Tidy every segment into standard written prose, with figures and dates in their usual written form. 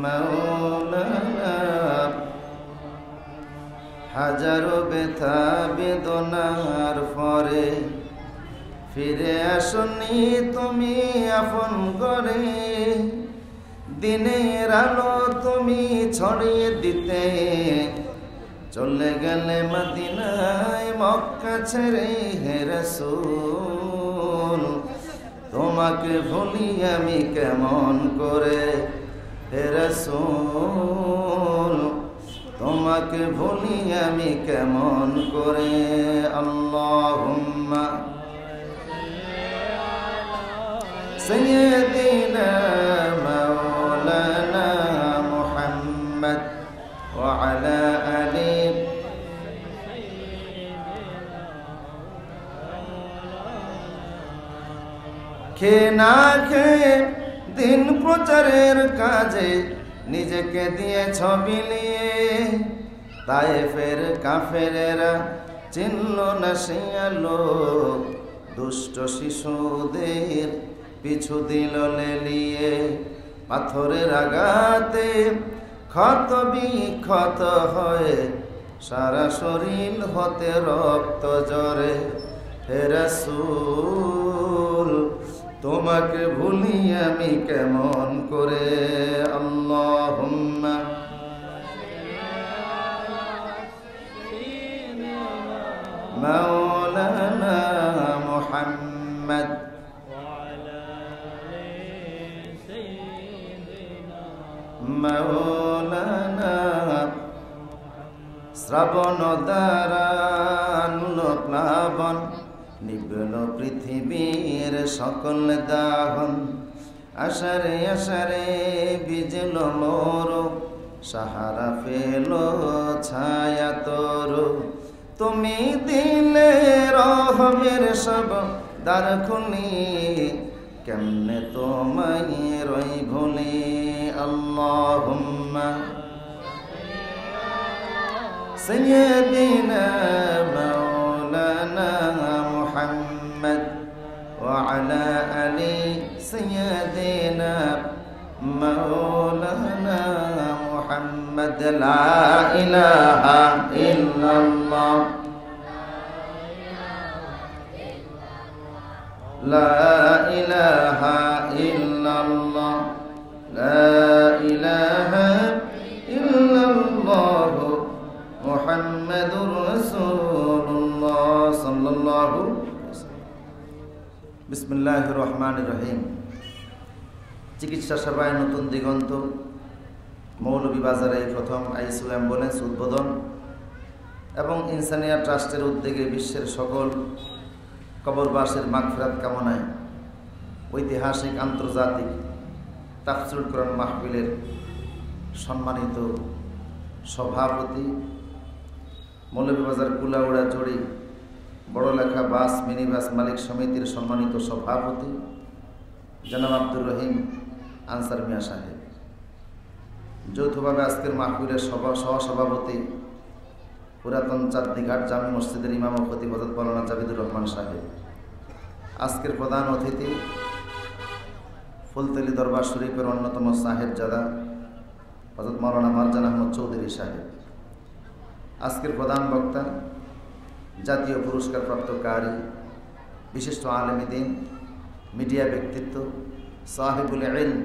মাওলানা হাজারো ব্যথা বেদনার পরে ফিরে আসনি তুমি আপন করে, দিনের আলো তুমি ছড়িয়ে দিতে চলে গেলে মদিনায় মক্কা ছেড়ে হে রাসূল। তোমাকে ভুলি আমি কেমন করে হে রাসূল, তোমাকে ভুলি আমি কেমন করে। আল্লাহুম্মা সাইয়্যিদিনা মাওলানা মুহাম্মদ ওয়া আলা আলি খেয়ে না খেয়ে দিন প্রচারের কাজে নিজেকে দিয়েছ বিলিয়ে, তায়েফের কাফেরেরা চিনল না সে আলো, দুষ্ট শিশুদের পিছু দিল লেলিয়ে। পাথরের আঘাতে ক্ষত বিক্ষত হয়ে সারা শরীর হতে রক্ত ঝরে হে রাসূল, তোমাকে ভুলি আমি কেমন করে। আল্লাহুম্মা মাওলানা মুহাম্মদ মাওলানা শ্রাবণ দ্বারা প্লাবন নিবল পৃথিবীর সকল দাহন, আশারে আশারে বিজল মোর সাহারা ফেল ছায়া তোর। তুমি দিলে রহমের সব দ্বার খুলি, কেমনে তোমায় রই ভুলি। আল্লাহুম্মা সাইয়্যিদিনা মাওলানা মুহাম্মদ ওয়া আলা আলি সাইয়্যিদিনা মাওলানা মুহাম্মদ। লা ইলাহা ইল্লাল্লাহ লা ইলাহা ইল্লাল্লাহ লা ইলাহা ইল্লাল্লাহ মুহাম্মাদুর রাসূলুল্লাহ সাল্লাল্লাহু আলাইহি ওয়াসাল্লাম। বিসমিল্লাহির রহমানির রহিম। চিকিৎসা সেবায় নতুন দিগন্ত মৌলভীবাজারে প্রথম আইসিইউ অ্যাম্বুলেন্স উদ্বোধন এবং ইনসানিয়া ট্রাস্টের উদ্যোগে বিশ্বের সকল কবরবাসীর মাগফিরাত কামনায় ঐতিহাসিক আন্তর্জাতিক তাফসীরুল কোরআন মাহফিলের সম্মানিত সভাপতি, মৌলভীবাজার কুলাউড়া জড়ি বড়লেখা বাস মিনি বাস মালিক সমিতির সম্মানিত সভাপতি জনাব আব্দুর রহিম আনসার মিয়া সাহেব, যৌথভাবে আজকের মাহফিলের সহসভাপতি পুরাতন চাঁদনীঘাট জামি মসজিদের ইমাম ও খতিব হযরত মাওলানা জাবিদুর রহমান সাহেব, আজকের প্রধান অতিথি ফুলতলি দরবার শরীফের অন্যতম সাহেবজাদা হযরত মাওলানা মারজান আহমদ চৌধুরী সাহেব, আজকের প্রধান বক্তা জাতীয় পুরস্কারপ্রাপ্ত কারি, বিশিষ্ট আলেমে দ্বীন, মিডিয়া ব্যক্তিত্ব, সাহিবুল ইলম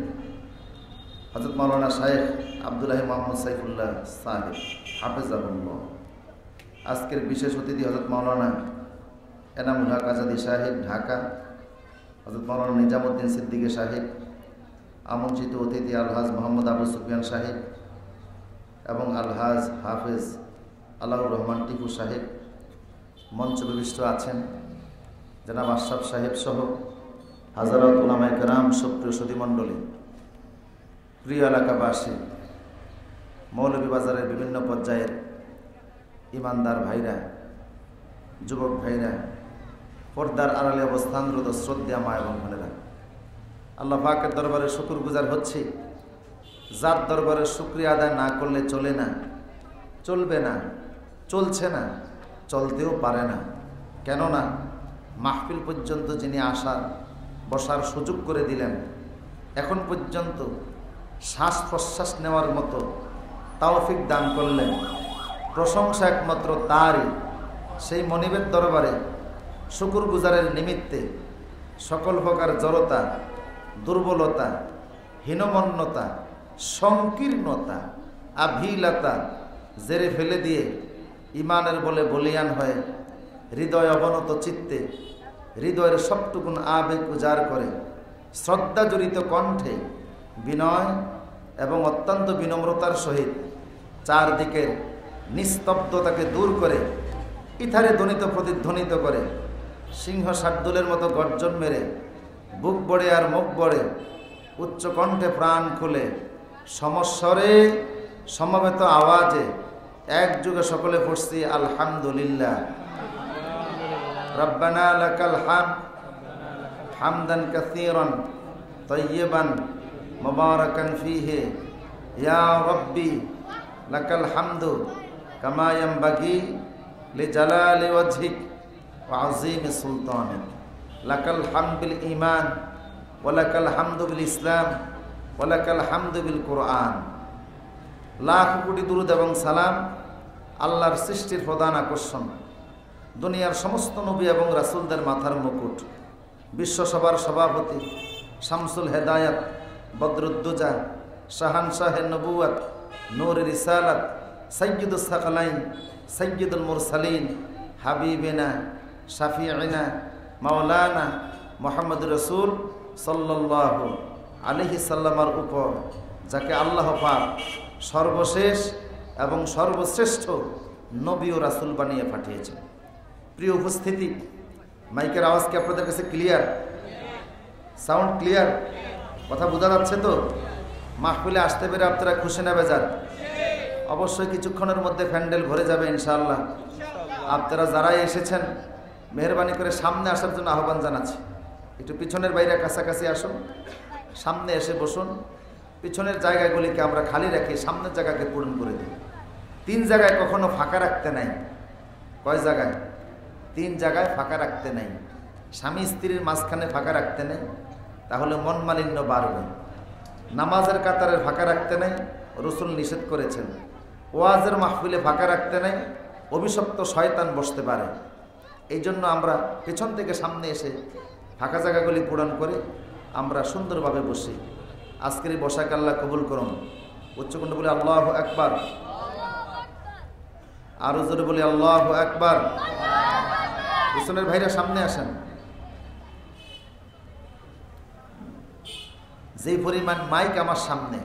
হযরত মাওলানা শাইখ আব্দুল্লাহ মোহাম্মদ সাইফুল্লাহ সাহেব হাফেজাহুল্লাহ, আজকের বিশেষ অতিথি হযরত মাওলানা এনামুল হক আজাদি সাহেব ঢাকা, হযরত মাওলানা নিজামুদ্দিন সিদ্দিকী সাহেব, আমন্ত্রিত অতিথি আলহাজ মোহাম্মদ আবু সুফিয়ান সাহেব এবং আলহাজ হাফেজ আলাউর রহমান টিপু সাহেব, মঞ্চ বিশিষ্ট আছেন জনাব আশরাফ সাহেব সহ হাজারাত উলামায়ে কেরাম, সুপ্রিয় সুধীমণ্ডলী, প্রিয় এলাকাবাসী, মৌলভীবাজারের বিভিন্ন পর্যায়ের ইমানদার ভাইরা, যুবক ভাইরা, পর্দার আড়ালে অবস্থানরত শ্রদ্ধা মা এবং বোনেরা, আল্লাহ পাকের দরবারে শুকরগুজার হচ্ছি, যার দরবারে শুকরিয়া আদায় না করলে চলে না, চলবে না, চলছে না, চলতেও পারে না। কেননা মাহফিল পর্যন্ত যিনি আসার বসার সুযোগ করে দিলেন, এখন পর্যন্ত শ্বাস প্রশ্বাস নেওয়ার মতো তৌফিক দান করলেন। প্রশংসা একমাত্র তারই। সেই মনিবের দরবারে শুকুর গুজারের নিমিত্তে সকল প্রকার জড়তা, দুর্বলতা, হীনমন্যতা, সংকীর্ণতা, আভিলতা জেরে ফেলে দিয়ে ইমানের বলে বলিয়ান হয়ে হৃদয় অবনত চিত্তে হৃদয়ের সবটুকুন আবেগ উজাড় করে শ্রদ্ধা জড়িত কণ্ঠে বিনয় এবং অত্যন্ত বিনম্রতার সহিত চারদিকের নিস্তব্ধতাকে দূর করে ইথারে ধ্বনিত প্রতিধ্বনিত করে সিংহ শার্দুলের মতো গর্জন মেরে বুক বড়ে আর মুখ বড়ে উচ্চ কণ্ঠে প্রাণ খুলে সমস্বরে সমবেত আওয়াজে একযোগে সকলে পড়ছি আলহামদুলিল্লাহ। রব্বানা লাকাল হামদ হামদান কাসীরান তাইয়িবান মুবারাকান ফীহি ইয়া রাব্বি লাকাল হামদু কামা ইয়ানবাগি লিজালালি ওয়াজহিক ওয়া আযীমি সুলতানিক। লাকাল হামদু বিল ঈমান ওয়া লাকাল হামদু বিল ইসলাম ওয়া লাকাল হামদু বিল কুরআন। লাখ কোটি দুরূদ এবং সালাম আল্লাহর সৃষ্টির প্রধান আকর্ষণ, দুনিয়ার সমস্ত নবী এবং রাসূলদের মাথার মুকুট, বিশ্বসভার সভাপতি, শামসুল হেদায়াত, বদরুদ্দুজা, শাহানশাহে নবুয়ত, নূরে রিসালাত, সাইয়্যিদুস সাকালাইন, সাইয়্যিদুল মুরসালিন, হাবিবিনা শাফিঈনা মাওলানা মুহাম্মদুর রাসূল সাল্লাল্লাহু আলাইহি সাল্লামের উপর যাকে আল্লাহ পাক সর্বশেষ এবং সর্বশ্রেষ্ঠ নবী ও রাসূল বানিয়ে পাঠিয়েছেন। প্রিয় উপস্থিতি, মাইকের আওয়াজ কি আপনাদের কাছে ক্লিয়ার? Sound clear? কথা বোঝা যাচ্ছে তো? মাহফিলে আসতে পেরে আপনারা খুশি না বেজার? অবশ্যই কিছুক্ষণের মধ্যে প্যান্ডেল ভরে যাবে ইনশাআল্লাহ। আপনারা যারাই এসেছেন মেহরবানি করে সামনে আসার জন্য আহ্বান জানাচ্ছি। একটু পিছনের বাইরে কাছাকাছি আসুন, সামনে এসে বসুন। পিছনের জায়গাগুলিকে আমরা খালি রাখি, সামনের জায়গাকে পূরণ করে দিই। 3 জায়গায় কখনো ফাঁকা রাখতে নাই। কয় জায়গায়? 3 জায়গায় ফাঁকা রাখতে নাই। স্বামী স্ত্রীর মাঝখানে ফাঁকা রাখতে নেই, তাহলে মন মালিন্য বাড়বে। নামাজের কাতারে ফাঁকা রাখতে নেই, রাসূল নিষেধ করেছেন। ওয়াজের মাহফিলে ফাঁকা রাখতে নেই, অভিশপ্ত শয়তান বসতে পারে। এই জন্য আমরা পেছন থেকে সামনে এসে ফাঁকা জায়গাগুলি পূরণ করে আমরা সুন্দরভাবে বসি। আজকের এই বসাকে আল্লাহ কবুল করুন। উচ্চকণ্ঠ বলে আল্লাহু আকবার, আরো জোরে বলি আল্লাহু আকবার। পিছনের ভাইরা সামনে আসেন। যেই পরিমাণ মাইক আমার সামনে,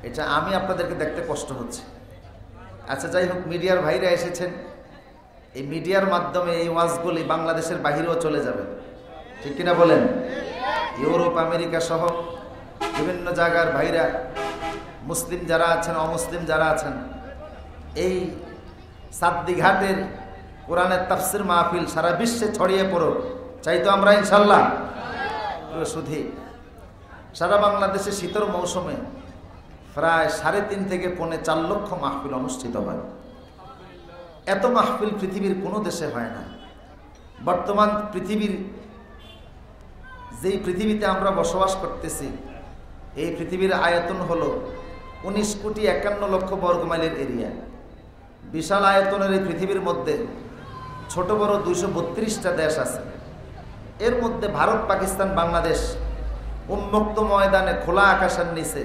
এটা আমি আপনাদেরকে দেখতে কষ্ট হচ্ছে। আচ্ছা যাই হোক, মিডিয়ার ভাইরা এসেছেন, এই মিডিয়ার মাধ্যমে এই ওয়াজগুলি বাংলাদেশের বাহিরেও চলে যাবে, ঠিক কিনা বলেন? ইউরোপ আমেরিকা সহ বিভিন্ন জায়গার ভাইরা, মুসলিম যারা আছেন অমুসলিম যারা আছেন, এই সাদ্দি ঘাটের কোরআনের তাফসির মাহফিল সারা বিশ্বে ছড়িয়ে পড়ুক, চাই তো আমরা ইনশাল্লাহ। শুধু সারা বাংলাদেশে শীতের মৌসুমে প্রায় 3.5 থেকে 4 লক্ষ মাহফিল অনুষ্ঠিত হয়। এত মাহফিল পৃথিবীর কোনো দেশে হয় না। বর্তমান পৃথিবীর যেই পৃথিবীতে আমরা বসবাস করতেছি, এই পৃথিবীর আয়তন হলো 19,51,00,000 বর্গমাইলের এরিয়া। বিশাল আয়তনের এই পৃথিবীর মধ্যে ছোট বড় 232টা দেশ আছে। এর মধ্যে ভারত, পাকিস্তান, বাংলাদেশ উন্মুক্ত ময়দানে খোলা আকাশের নিচে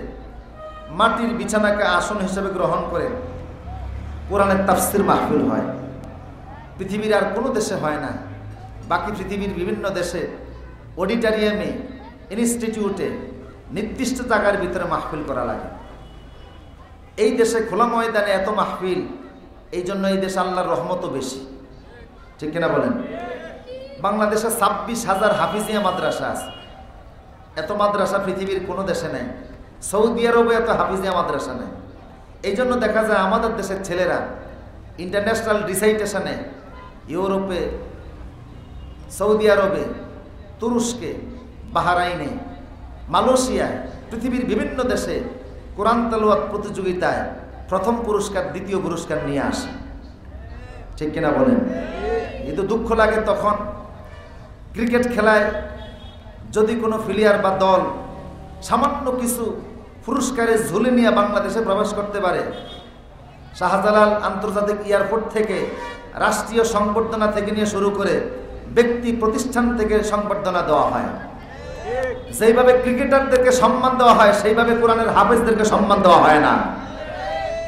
মাটির বিছানাকে আসন হিসেবে গ্রহণ করে কোরআনের তাফসির মাহফিল হয়। পৃথিবীর আর কোনো দেশে হয় না। বাকি পৃথিবীর বিভিন্ন দেশে অডিটোরিয়ামে, ইনস্টিটিউটে নির্দিষ্ট জায়গার ভিতরে মাহফিল করা লাগে। এই দেশে খোলা ময়দানে এত মাহফিল, এই জন্য এই দেশে আল্লাহর রহমতও বেশি, ঠিক কিনা বলেন? বাংলাদেশে 26,000 হাফিজিয়া মাদ্রাসা আছে। এত মাদ্রাসা পৃথিবীর কোনো দেশে নেই। সৌদি আরবে এত হাফিজিয়া মাদ্রাসা নেই। এই জন্য দেখা যায় আমাদের দেশের ছেলেরা ইন্টারন্যাশনাল রিসাইটেশনে ইউরোপে, সৌদি আরবে, তুরস্কে, বাহরাইনে, মালয়েশিয়ায়, পৃথিবীর বিভিন্ন দেশে কোরআন তেলাওয়াত প্রতিযোগিতায় প্রথম পুরস্কার, দ্বিতীয় পুরস্কার নিয়ে আসে, ঠিক কিনা বলেন? কিন্তু দুঃখ লাগে তখন ক্রিকেট খেলায় যদি কোনো প্লেয়ার বা দল সামান্য কিছু পুরস্কারের ঝুলি নিয়ে বাংলাদেশে প্রবেশ করতে পারে। শাহজালাল আন্তর্জাতিক এয়ারপোর্ট থেকে রাষ্ট্রীয় সংবর্ধনা থেকে নিয়ে শুরু করে ব্যক্তি প্রতিষ্ঠান থেকে সংবর্ধনা দেওয়া হয়। সেইভাবে ক্রিকেটারদেরকে সম্মান দেওয়া হয়, সেইভাবে কোরআনের হাফেজদেরকে সম্মান দেওয়া হয় না।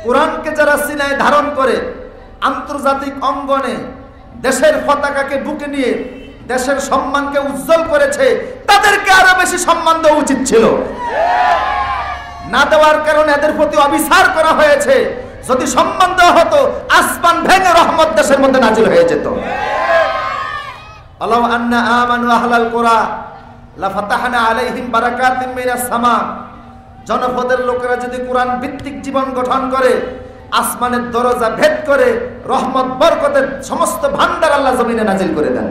কোরআনকে যারা সিনায় ধারণ করে আন্তর্জাতিক অঙ্গনে দেশের পতাকাকে বুকে নিয়ে দেশের সম্মানকে উজ্জ্বল করেছে, তাদেরকে আরো বেশি সম্মান দেওয়া উচিত ছিল। না দেওয়ার কারণে এদের প্রতি অবিচার করা হয়েছে। যদি সম্মান দেওয়া হতো, আসমান ভেঙে রহমত দেশের মধ্যে নাজিল হয়ে যেত। আল্লাহু আন্না আমানু আহলাল কুরা লা ফাতাহনা আলাইহিম বারাকাতিম মিনাস সামা। জনপদের লোকেরা যদি কোরআন ভিত্তিক জীবন গঠন করে, আসমানের দরজা ভেদ করে রহমত বরকতের সমস্ত ভান্ডার আল্লাহ জমিনে নাজিল করে দেন।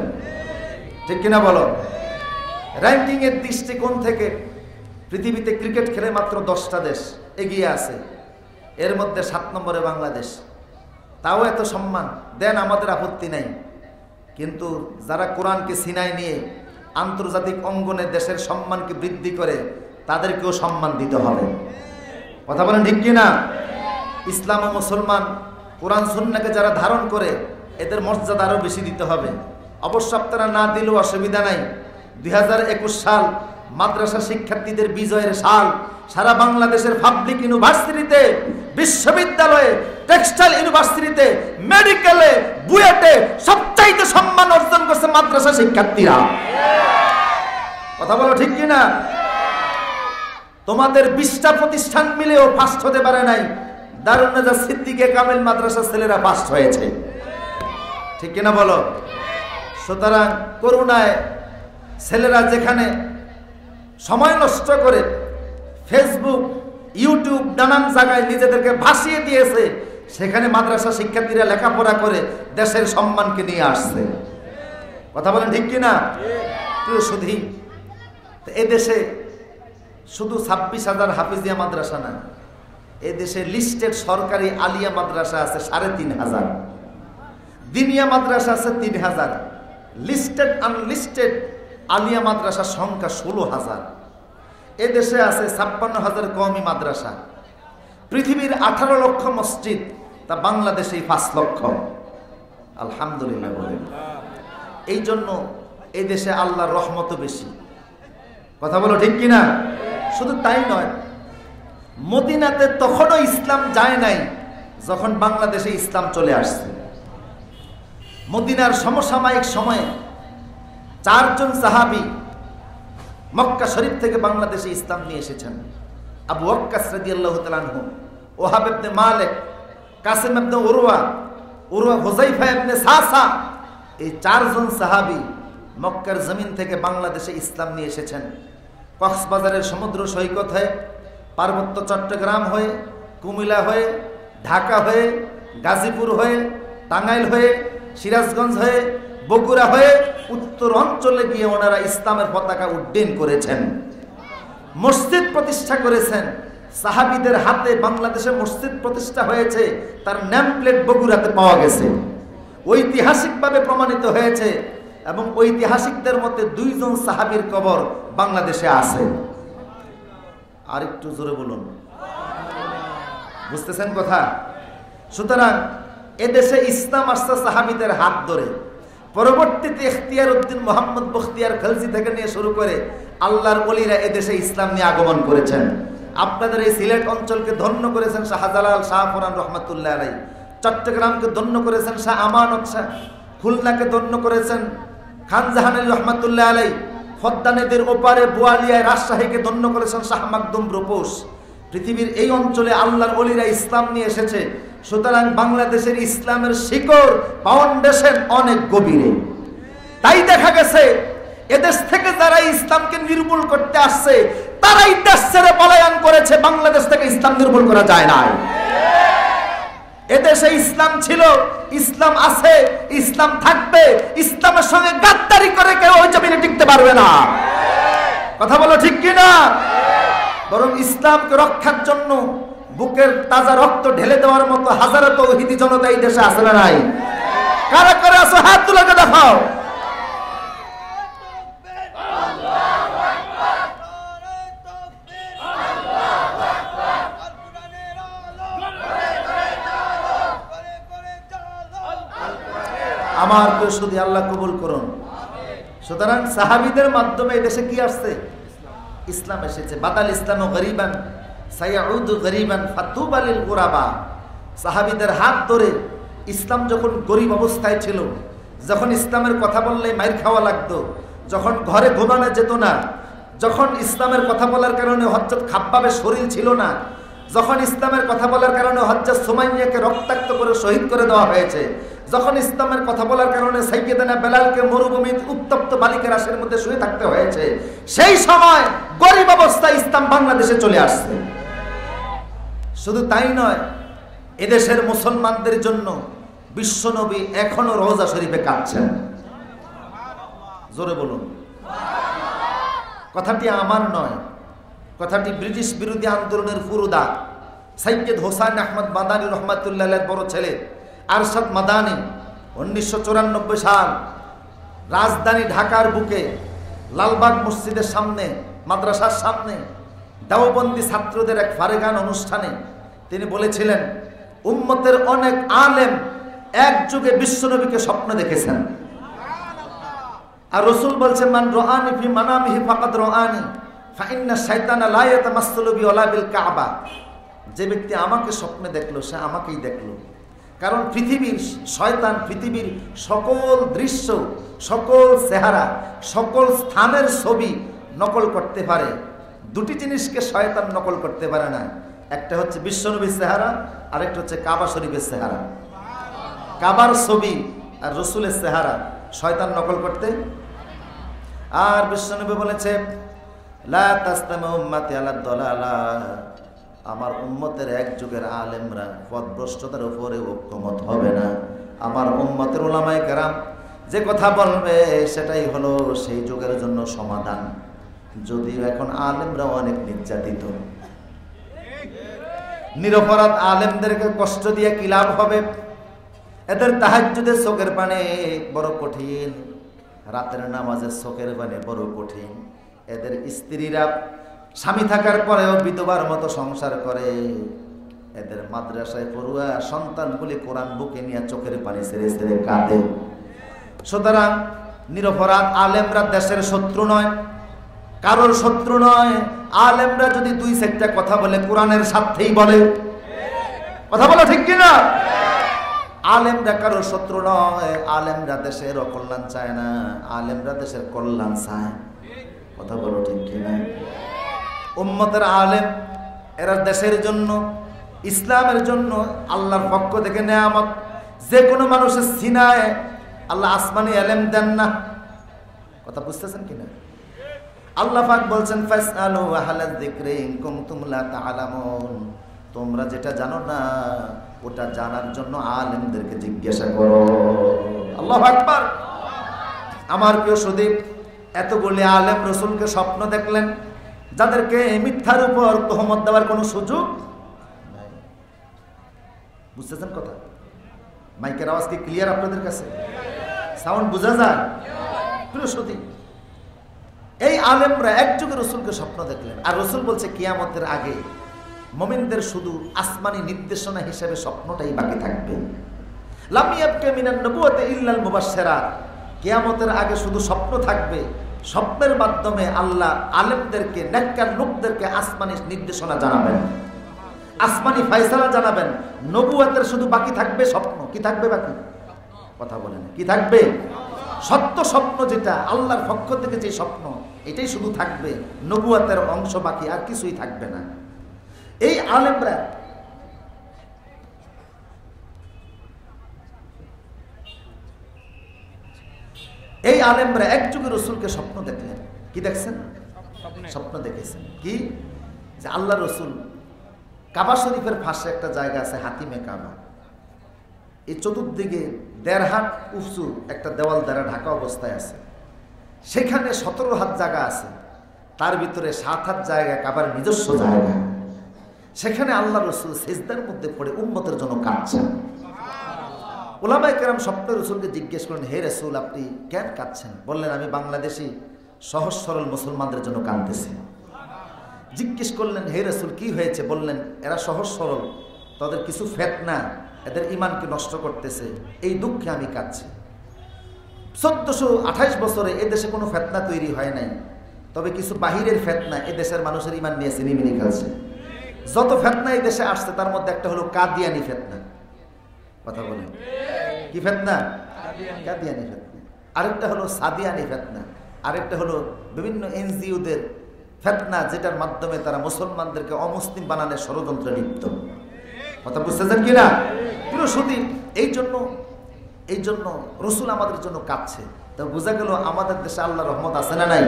ঠিক কিনা বলো? র্যাঙ্কিং এর দৃষ্টিকোণ থেকে পৃথিবীতে ক্রিকেট খেলে মাত্র 10টা দেশ এগিয়ে আছে, এর মধ্যে 7 নম্বরে বাংলাদেশ। তাও এত সম্মান দেন, আমাদের আপত্তি নাই। কিন্তু যারা কোরআনকে সিনায় নিয়ে আন্তর্জাতিক অঙ্গনে দেশের সম্মানকে বৃদ্ধি করে, তাদেরকেও সম্মান দিতে হবে। কথা বলেন ঠিক কিনা? ইসলাম ও মুসলমান কোরআন সুন্নাহকে যারা ধারণ করে, এদের মর্যাদা আরও বেশি দিতে হবে। অবশ্য আপনারা না দিলেও অসুবিধা নাই। 2021 সাল মাদ্রাসা শিক্ষার্থীদের বিজয়ের সাল। সারা বাংলাদেশের পাবলিক ইউনিভার্সিটিতে, বিশ্ববিদ্যালয়ে, টেক্সটাইল ইউনিভার্সিটিতে, মেডিকেলে, বুয়েটে সবচাইতে সম্মান অর্জন করছে মাদ্রাসা শিক্ষার্থীরা। কথা বলো ঠিক কিনা? তোমাদের 20টা প্রতিষ্ঠান মিলেও ফার্স্ট হতে পারে নাই, দারুন নাজাত সিদ্দিকে কামিল মাদ্রাসার ছেলেরা ফার্স্ট হয়েছে। ঠিক কিনা বলো? সুতরাং করুণায় ছেলেরা যেখানে সময় নষ্ট করে ফেসবুক, ইউটিউব, নানান জায়গায় নিজেদেরকে ভাসিয়ে দিয়েছে, সেখানে মাদ্রাসা শিক্ষার্থীরা লেখাপড়া করে দেশের সম্মানকে নিয়ে আসছে। কথা বলেন ঠিক কিনা? প্রিয় সুধী, এদেশে শুধু 26,000 হাফিজিয়া মাদ্রাসা না, এদেশে লিস্টেড সরকারি আলিয়া মাদ্রাসা আছে 3,500, দিনিয়া মাদ্রাসা আছে 3,000, লিস্টেড আনলিস্টেড আলিয়া মাদ্রাসার সংখ্যা 16,000। এদেশে আছে 56,000 কওমি মাদ্রাসা। পৃথিবীর 18 লক্ষ মসজিদ, তা বাংলাদেশেই 5 লক্ষ। আলহামদুলিল্লাহ বলেন। এই জন্য এই দেশে আল্লাহর রহমত বেশি। কথা বলো ঠিক কিনা? শুধু তাই নয়, মদিনাতে তখনও ইসলাম যায় নাই যখন বাংলাদেশে ইসলাম চলে আসছে। মদিনার সমসাময়িক সময়ে 4 জন সাহাবী মক্কা শরীফ থেকে বাংলাদেশে ইসলাম নিয়ে এসেছেন। আবু ওয়াক্কাস রাদিয়াল্লাহু তাআলা আনহু, ওহাব ইবনে মালিক, কাসিম ইবনে উরওয়া, হুযাইফা ইবনে সাসা, এই 4 জন সাহাবী মক্কার জমিন থেকে বাংলাদেশে ইসলাম নিয়ে এসেছেন। কক্সবাজারের সমুদ্র সৈকত হয়ে, পার্বত্য চট্টগ্রাম হয়ে, কুমিল্লা হয়ে, ঢাকা হয়ে, গাজীপুর হয়ে, টাঙ্গাইল হয়ে, সিরাজগঞ্জ হয়ে, বগুড়া হয়ে উত্তর অঞ্চলে গিয়ে ওনারা ইসলামের পতাকা উড্ডীন করেছেন, মসজিদ প্রতিষ্ঠা করেছেন। সাহাবীদের হাতে বাংলাদেশে মসজিদ প্রতিষ্ঠা হয়েছে, তার নেম প্লেট বগুড়াতে পাওয়া গেছে, ঐতিহাসিকভাবে প্রমাণিত হয়েছে। এবং ঐতিহাসিকদের মতে 2 জন সাহাবীর কবর বাংলাদেশে আছে। আর একটু জোরে বলুন, বুঝতেছেন কথা? সুতরাং এদেশে ইসলাম আসছে সাহাবীদের হাত ধরে। পরবর্তীতে ইখতিয়ার উদ্দিন মোহাম্মদ বখতিয়ার খলজি থেকে নিয়ে শুরু করে আল্লাহর ওলিরা এদেশে ইসলাম নিয়ে আগমন করেছেন। আপনাদের এই সিলেট অঞ্চলকে ধন্য করেছেন শাহজালাল, শাহফরান রহমাতুল্লাহ আলাইহি। চট্টগ্রামকে ধন্য করেছেন শাহ আমানত শাহ, খুলনাকে ধন্য করেছেন খান জাহান আলী রহমাতুল্লাহ আলাইহি, পদ্মা নদীর ওপারে বোয়ালিয়ায় রাজশাহীকে ধন্য করেছেন শাহ মাকদুম রূপোস। পৃথিবীর এই অঞ্চলে আল্লাহর ওলিরা ইসলাম নিয়ে এসেছে। সুতরাং বাংলাদেশের ইসলামের শিকড়, ফাউন্ডেশন অনেক গভীরে। তাই দেখা গেছে এদেশ থেকে যারা ইসলামকে নির্মূল করতে আসছে, তারাই দেশ ছেড়ে পলায়ন করেছে। বাংলাদেশ থেকে ইসলাম নির্মূল করা যায় না। এদেশে ইসলাম ছিল, ইসলাম আছে, ইসলাম থাকবে। ইসলামের সঙ্গে গাদ্দারি করে কেউ ওই জমিনে টিকতে পারবে না। কথা বলো ঠিক কিনা? বরং ইসলামকে রক্ষার জন্য বুকের তাজা রক্ত ঢেলে দেওয়ার মতো হাজারো তৌহিদি জনতা এই দেশে আসে না নাই? কারা কারা আছো হাত তুলে দেখাও। আমার প্রিয় শুধু আল্লাহ কবুল করুন। সুতরাং সাহাবীদের মাধ্যমে এই দেশে কি আসছে? ইসলাম এসেছে। বাদাল ইসলামু গরিবান সায়াউদু গরিবান ফাতুবা লিল গুরাবা। সাহাবীদের হাত ধরে ইসলাম যখন গরিব অবস্থায় ছিল, যখন ইসলামের কথা বললে মাইর খাওয়া লাগতো, যখন ঘরে ঘুমানো যেত না, যখন ইসলামের কথা বলার কারণে হযরত খাব্বাবের শরীর ছিল না, যখন ইসলামের কথা বলার কারণে হযরত সুমাইয়াকে রক্তাক্ত করে শহীদ করে দেওয়া হয়েছে, যখন ইসলামের কথা বলার কারণে সাইয়েদনা বেলালকে মরুভূমির উত্তপ্ত বালিকার আশের মধ্যে শুয়ে থাকতে হয়েছে, সেই সময় গরিব অবস্থায় ইসলাম বাংলাদেশে চলে আসছে। শুধু তাই নয়, এদেশের মুসলমানদের জন্য বিশ্বনবী এখনো রওজা শরীফে কাঁদছেন। জোরে বলুন। কথাটি আমার নয়, কথাটি ব্রিটিশ বিরোধী আন্দোলনের পুরোদা সৈয়দ হোসেন আহমদ মাদানী রহমাতুল্লাহ আলাইহির বড় ছেলে আরশাদ মাদানী 1994 সাল রাজধানী ঢাকার বুকে লালবাগ মসজিদের সামনে, মাদ্রাসার সামনে দেওবন্দি ছাত্রদের এক ফারেগান অনুষ্ঠানে তিনি বলেছিলেন, উম্মতের অনেক আলেম এক যুগে বিশ্বনবীকে স্বপ্ন দেখেছেন। আর রাসূল বলছেন, মান রাআনি ফি মানামিহি ফাকাদ রাআনি ফা ইন্না শাইতানা লা ইয়াতামাসসালু বি ওয়ালা বিল কাবা। যে ব্যক্তি আমাকে স্বপ্নে দেখলো সে আমাকেই দেখলো। কারণ পৃথিবীর শয়তান পৃথিবীর সকল দৃশ্য, সকল চেহারা, সকল স্থানের ছবি নকল করতে পারে। দুটি জিনিসকে শয়তান নকল করতে পারে না, একটা হচ্ছে বিশ্বনবীর চেহারা, আরেকটা হচ্ছে কাবা শরীফের চেহারা। কাবার ছবি আর রাসূলের চেহারা শয়তান নকল করতে। আর বিশ্বনবী বলেছে, লা তাসতামু উম্মতি আলা দালালা, আমার উম্মতের এক যুগের আলেমরা পথভ্রষ্টতার উপরে ঐক্যমত হবে না। আমার উম্মতের উলামায়ে কেরাম যে কথা বলবে সেটাই হলো সেই যুগের জন্য সমাধান। যদিও এখন আলেমরা অনেক নির্যাতিত, নিরপরাধ আলেমদেরকে কষ্ট দিয়ে কি লাভ হবে? এদের তাহাজ্জুদের চোখের পানি বড় কঠিন, রাতের নামাজের চোখের পানি বড় কঠিন। এদের স্ত্রীরা স্বামী থাকার পরেও বিধবার মতো সংসার করে। এদের মাদ্রাসায় পড়ুয়া সন্তানগুলি কোরআন বুকে নিয়ে চোখের পানি ছেড়ে ছেড়ে কাঁদে। সুতরাং নিরপরাধ আলেমরা দেশের শত্রু নয়, কারোর শত্রু নয়। আলেমরা যদি দুই চারটা কথা বলে কোরআনের স্বার্থেই বলে, কথা বলো ঠিক কিনা? আলেমরা কারোর শত্রু নয়। আলেমরা দেশের অকল্যাণ চায় না, আলেমরা দেশের কল্যাণ চায়। কথা বলো ঠিক কিনা? উম্মতের আলেম এরা দেশের জন্য, ইসলামের জন্য আল্লাহর পক্ষ থেকে নেয়ামত। যে কোনো মানুষের সিনায় আল্লাহ আসমানি আলেম দেন না। কথা বুঝতেছেন কিনা? আল্লাহ পাক বলছেন, ফাসআলু আহলা যিকরি ইন কুনতুম লা তা'লামুন, তোমরা যেটা জানো না ওটা জানার জন্য আলেমদেরকে জিজ্ঞাসা করো। আল্লাহু আকবার। আমার প্রিয় সুদীপ, এতগুলি আলেম রাসূলকে স্বপ্ন দেখলেন যাদেরকে মিথ্যার উপর তহমত দেওয়ার কোনো সুযোগ নাই। বুঝতেছেন কথা? মাইকের আওয়াজ কি ক্লিয়ার আপনাদের কাছে? সাউন্ড বোঝা যায়? প্রিয় সুদীপ, এই আলেমরা এক যুগে রাসূলকে স্বপ্ন দেখলেন। আর রাসূল বলছে কিয়ামতের আগে মুমিনদের শুধু আসমানি নির্দেশনা হিসেবে স্বপ্নটাই বাকি থাকবে। লাম ইয়াবকা মিনান নবুওয়াতি ইল্লাল মুবাশশিরাত, কিয়ামতের আগে শুধু স্বপ্ন থাকবে। স্বপ্নের মাধ্যমে আল্লাহ আলেমদেরকে, নেককার লোকদেরকে আসমানি নির্দেশনা জানাবেন, আসমানি ফয়সালা জানাবেন। নবুয়তের শুধু বাকি থাকবে স্বপ্ন। কি থাকবে বাকি? কথা বলেন, কি থাকবে? সত্য স্বপ্ন, যেটা আল্লাহর পক্ষ থেকে যে স্বপ্ন, এটাই শুধু থাকবে। নবুয়তের অংশ বাকি, আর কিছুই থাকবে না। এই আলেমরা এক যুগে রাসূলকে স্বপ্ন দেখলেন। কি দেখছেন? স্বপ্ন দেখেছেন কি? যে আল্লাহ রাসূল কাবা শরীফের পাশে একটা জায়গা আছে, হাতিমে কাবা। এই চতুর্দিকে 1.5 হাত উঁচু একটা দেওয়াল দ্বারা ঢাকা অবস্থায় আছে। সেখানে 17 হাত জায়গা আছে, তার ভিতরে 7 হাত জায়গা কাবার নিজস্ব জায়গা। সেখানে আল্লাহ রাসূল সিজদার মধ্যে পড়ে উম্মতের জন্য কাঁদছেন। উলামায়ে কেরাম স্বপ্নে রাসূলকে জিজ্ঞেস করলেন, হে রাসূল আপনি কেন কাঁদছেন? বললেন, আমি বাংলাদেশি সহজ সরল মুসলমানদের জন্য কাঁদতেছি। জিজ্ঞেস করলেন, হে রাসূল কি হয়েছে? বললেন, এরা সহজ সরল, তাদের কিছু ফিতনা এদের ঈমানকে নষ্ট করতেছে, এই দুঃখে আমি কাঁদছি। 1428 বছরে এদেশে কোনো ফিতনা তৈরি হয় নাই, তবে কিছু বাহিরের ফিতনা এদেশের মানুষের ঈমান নিয়ে সিনেমিনি খেলছে। যত ফিতনা এই দেশে আসছে তার মধ্যে একটা হলো কাদিয়ানি ফিতনা। কথা বলেন, কি ফিতনা? কাদিয়ানি ফিতনা। আরেকটা হলো সাদিয়ানি ফিতনা। আরেকটা হলো বিভিন্ন এনজিওদের ফিতনা, যেটার মাধ্যমে তারা মুসলমানদেরকে অমুসলিম বানানোর ষড়যন্ত্রে লিপ্ত। কথা বুঝতেছেন কিনা? পুরো সুদী, এই জন্য রসুল আমাদের জন্য কাঁদছে। তা বোঝা গেল আমাদের দেশে আল্লাহ রহমত আছে না নাই?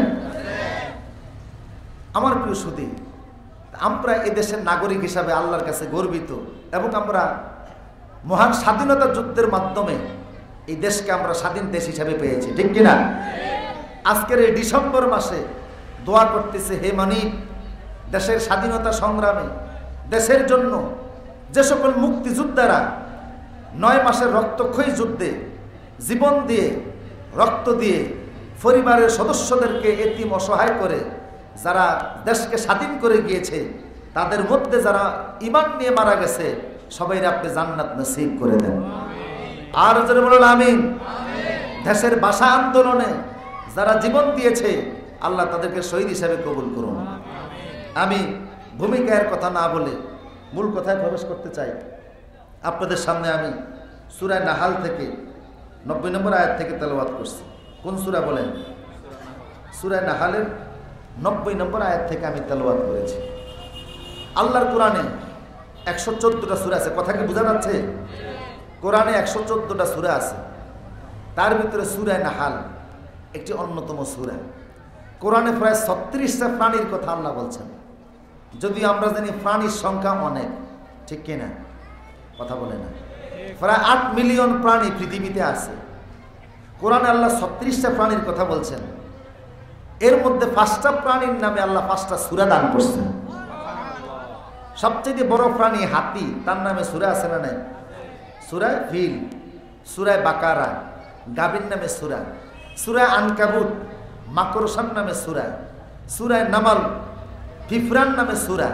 আমার প্রিয় সুদী, আমরা এই দেশের নাগরিক হিসাবে আল্লাহর কাছে গর্বিত, এবং আমরা মহান স্বাধীনতা যুদ্ধের মাধ্যমে এই দেশকে আমরা স্বাধীন দেশ হিসাবে পেয়েছি, ঠিক কিনা? আজকের এই ডিসেম্বর মাসে দোয়া করতেছে, হে মানিক, দেশের স্বাধীনতা সংগ্রামে দেশের জন্য যে সকল মুক্তিযোদ্ধারা 9 মাসের রক্তক্ষয়ী যুদ্ধে জীবন দিয়ে, রক্ত দিয়ে, পরিবারের সদস্যদেরকে এতিম অসহায় করে যারা দেশকে স্বাধীন করে গিয়েছে, তাদের মধ্যে যারা ঈমান নিয়ে মারা গেছে, সবাই আপনি জান্নাত নসিব করে দেন। আর যারা বলেন আমিন। দেশের ভাষা আন্দোলনে যারা জীবন দিয়েছে, আল্লাহ তাদেরকে শহীদ হিসেবে কবুল করুন। আমি ভূমিকার কথা না বলে মূল কথায় প্রবেশ করতে চাই। আপনাদের সামনে আমি সূরা নাহাল থেকে 90 নম্বর আয়াত থেকে তেলাওয়াত করছি। কোন সূরা বলেন? সূরা নাহালের 90 নম্বর আয়াত থেকে আমি তেলাওয়াত করেছি। আল্লাহর কোরআনে 114টা সূরা আছে। কথা কি বোঝা যাচ্ছে? কোরআনে 114টা সূরা আছে, তার ভিতরে সূরা নাহাল একটি অন্যতম সূরা। কোরআনে প্রায় 36টা প্রাণীর কথা আল্লাহ বলছেন, যদিও আমরা জানি প্রাণীর সংখ্যা অনেক, ঠিক কিনা? কথা বলে না? প্রায় 8 মিলিয়ন প্রাণী পৃথিবীতে আছে। কোরআনে আল্লাহ 36টা প্রাণীর কথা বলছেন। এর মধ্যে 5টা প্রাণীর নামে আল্লাহ 5টা সূরা দান করছেন। সবচেয়ে বড় প্রাণী হাতি, তার নামে সূরা আছে না নাই? সূরা ফিল, সূরা বাকারা, গাভীর নামে সূরা, সূরা আনকাবুত, মাকড়সার নামে সূরা, সূরা নামাল, ফিফরান নামে সূরা,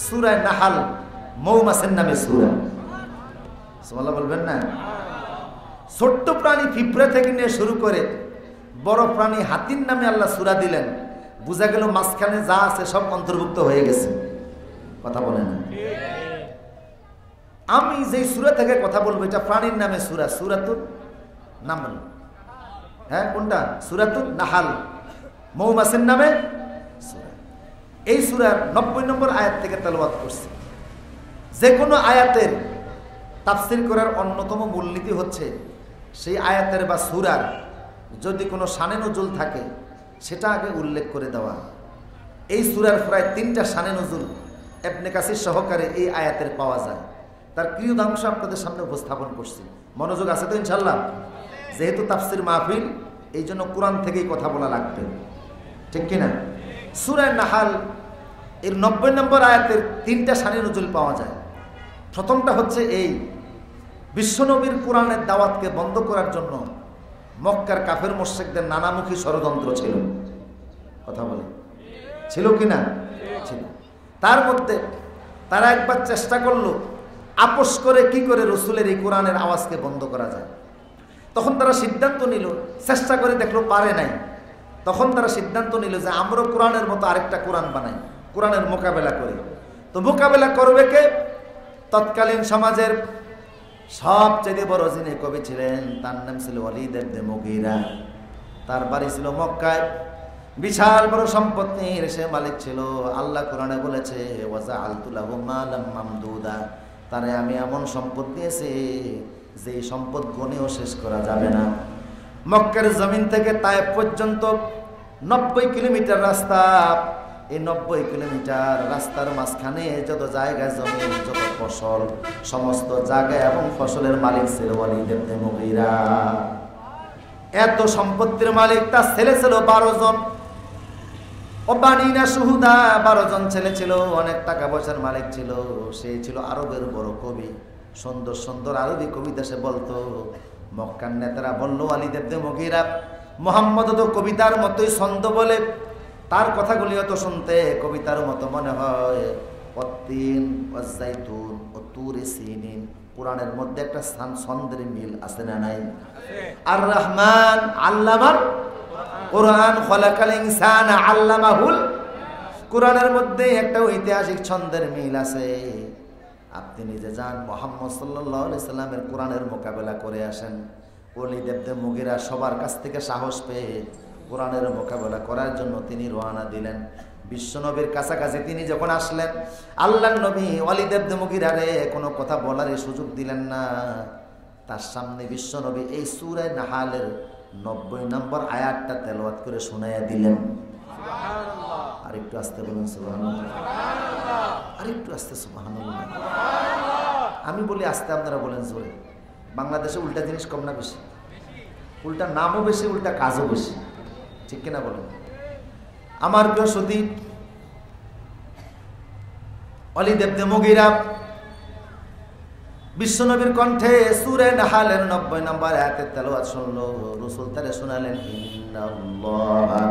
সূরা নাহাল, মৌমাছির নামে সূরা। সুবহানাল্লাহ বলবেন না? ছোট্ট প্রাণী পিঁপড়া থেকে নিয়ে শুরু করে বড় প্রাণী হাতির নামে আল্লাহ সূরা দিলেন। বোঝা গেল মাঝখানে যা আছে সব অন্তর্ভুক্ত হয়ে গেছে। কথা বলে না? আমি যেই সূরা থেকে কথা বলবো এটা প্রাণীর নামে সূরা, সূরাতুন নামল। হ্যাঁ, কোনটা? সূরাতুন নাহাল, মৌমাছির নামে সূরা। এই সূরার 90 নম্বর আয়াত থেকে তেলাওয়াত করছি। যে কোনো আয়াতের তাফসীর করার অন্যতম মূলনীতি হচ্ছে সেই আয়াতের বা সূরার যদি কোনো শানে নজুল থাকে সেটা আগে উল্লেখ করে দেওয়া। এই সূরার প্রায় 3টা শানে নজুল ইবনে কাসির সহকারে এই আয়াতের পাওয়া যায়। তার ক্রিয়াংশ আপনাদের সামনে উপস্থাপন করছি। মনোযোগ আছে তো ইনশাআল্লাহ? যেহেতু তাফসীর মাহফিল, এই জন্য কোরআন থেকেই কথা বলা লাগবে, ঠিক কিনা? সূরা নাহাল এর 90 নম্বর আয়াতের 3টা শানে নজুল পাওয়া যায়। প্রথমটা হচ্ছে এই, বিশ্বনবীর কোরআনের দাওয়াতকে বন্ধ করার জন্য মক্কার কাফের মুশরিকদের নানামুখী ষড়যন্ত্র ছিল। কথা বলে ছিল কিনা? ছিল। তার মধ্যে তারা একবার চেষ্টা করলো আপোষ করে কি করে রসুলের এই কোরআনের আওয়াজকে বন্ধ করা যায়। তখন তারা সিদ্ধান্ত নিল, চেষ্টা করে দেখলো পারে নাই। তখন তারা সিদ্ধান্ত নিল যে আমরা কোরআনের মতো আরেকটা কোরআন বানাই, কোরআনের মোকাবেলা করি। তো মোকাবেলা করবে কে? তৎকালীন সমাজের সবচেয়ে বড় যিনি কবি ছিলেন তার নাম ছিল ওয়ালিদ ইবনে মুগীরা। তার বাড়ি ছিল মক্কায়, বিশাল বড় সম্পত্তির সে মালিক ছিল। আল্লাহ কোরআনে বলেছে ওয়াজআলতু লাহু মালাম মামদুদা, তারে আমি এমন সম্পদ দিয়েছি যে সম্পদ গণেও শেষ করা যাবে না। মক্কার জমিন থেকে তায়েফ পর্যন্ত 90 কিলোমিটার রাস্তা। এই 90 কিলোমিটার রাস্তার মাঝখানে যত জায়গায় জমি, যত ফসল, সমস্ত জায়গা এবং ফসলের মালিক ছিল ওয়ালিদ ইবনে মুগীরা। এত সম্পত্তির মালিক, তার ছেলে ছিল 12 জন। ও বানিনা সুহুদা, 12 জন ছেলে ছিল, অনেক টাকা পয়সার মালিক ছিল। সে ছিল আরবের বড় কবি, সুন্দর সুন্দর আরবি কবিতা সে বলতো। মক্কার নেতারা বলল ওয়ালিদ ইবনে মুগীরা মুহাম্মদ তো কবিতার মতোই ছন্দ বলে, তার কথাগুলিও তো শুনতে কবিতার মতো মনে হয়। ওয়াত্তিন ওয়াজ্জাইতুন ওয়াতুরি সিনিন কোরআনের মধ্যে একটা ছন্দের মিল আছে না নাই? আর রহমান আল্লামাল কোরআন, খলাকাল ইনসানা আল্লামাহুল। কোরআনের মধ্যে একটা ঐতিহাসিক ছন্দের মিল আছে। আপনি নিজে যান, মুহাম্মদ সাল্লাল্লাহু আলাইহি সাল্লামের কোরআনের মোকাবেলা করে আসেন। ওয়ালিদ ইবনে মুগীরা সবার কাছ থেকে সাহস পেয়ে কোরআনের মোকাবেলা করার জন্য তিনি রওনা দিলেন। বিশ্বনবীর কাছাকাছি তিনি যখন আসলেন, আল্লাহর নবী ওয়ালিদ ইবনে মুগীরারে কোনো কথা বলার সুযোগ দিলেন না। তার সামনে বিশ্বনবী এই সূরা নাহালের 90 নম্বর আয়াতটা তেলাওয়াত করে শোনায়া দিলেন। সুবহানাল্লাহ। আরেকটু আস্তে বলুন সুবহানাল্লাহ। আরেকটু আস্তে সুবহানাল্লাহ। আমি বলি আস্তে, আপনারা বলেন জোরে। বাংলাদেশে উল্টা জিনিস কম না বেশি? উল্টা নামও বেশি, উল্টা কাজও বেশি, ঠিক কিনা বলেন? আমার প্রিয় সুদীপ, ওয়ালিদ ইবনে মুগীরা বিশ্বনবীর কণ্ঠে সূরা নাহালের 90 নম্বর আয়াতের তেলাওয়াত শুনলো। রাসূল তারে শোনালেন, ইন্নাল্লাহা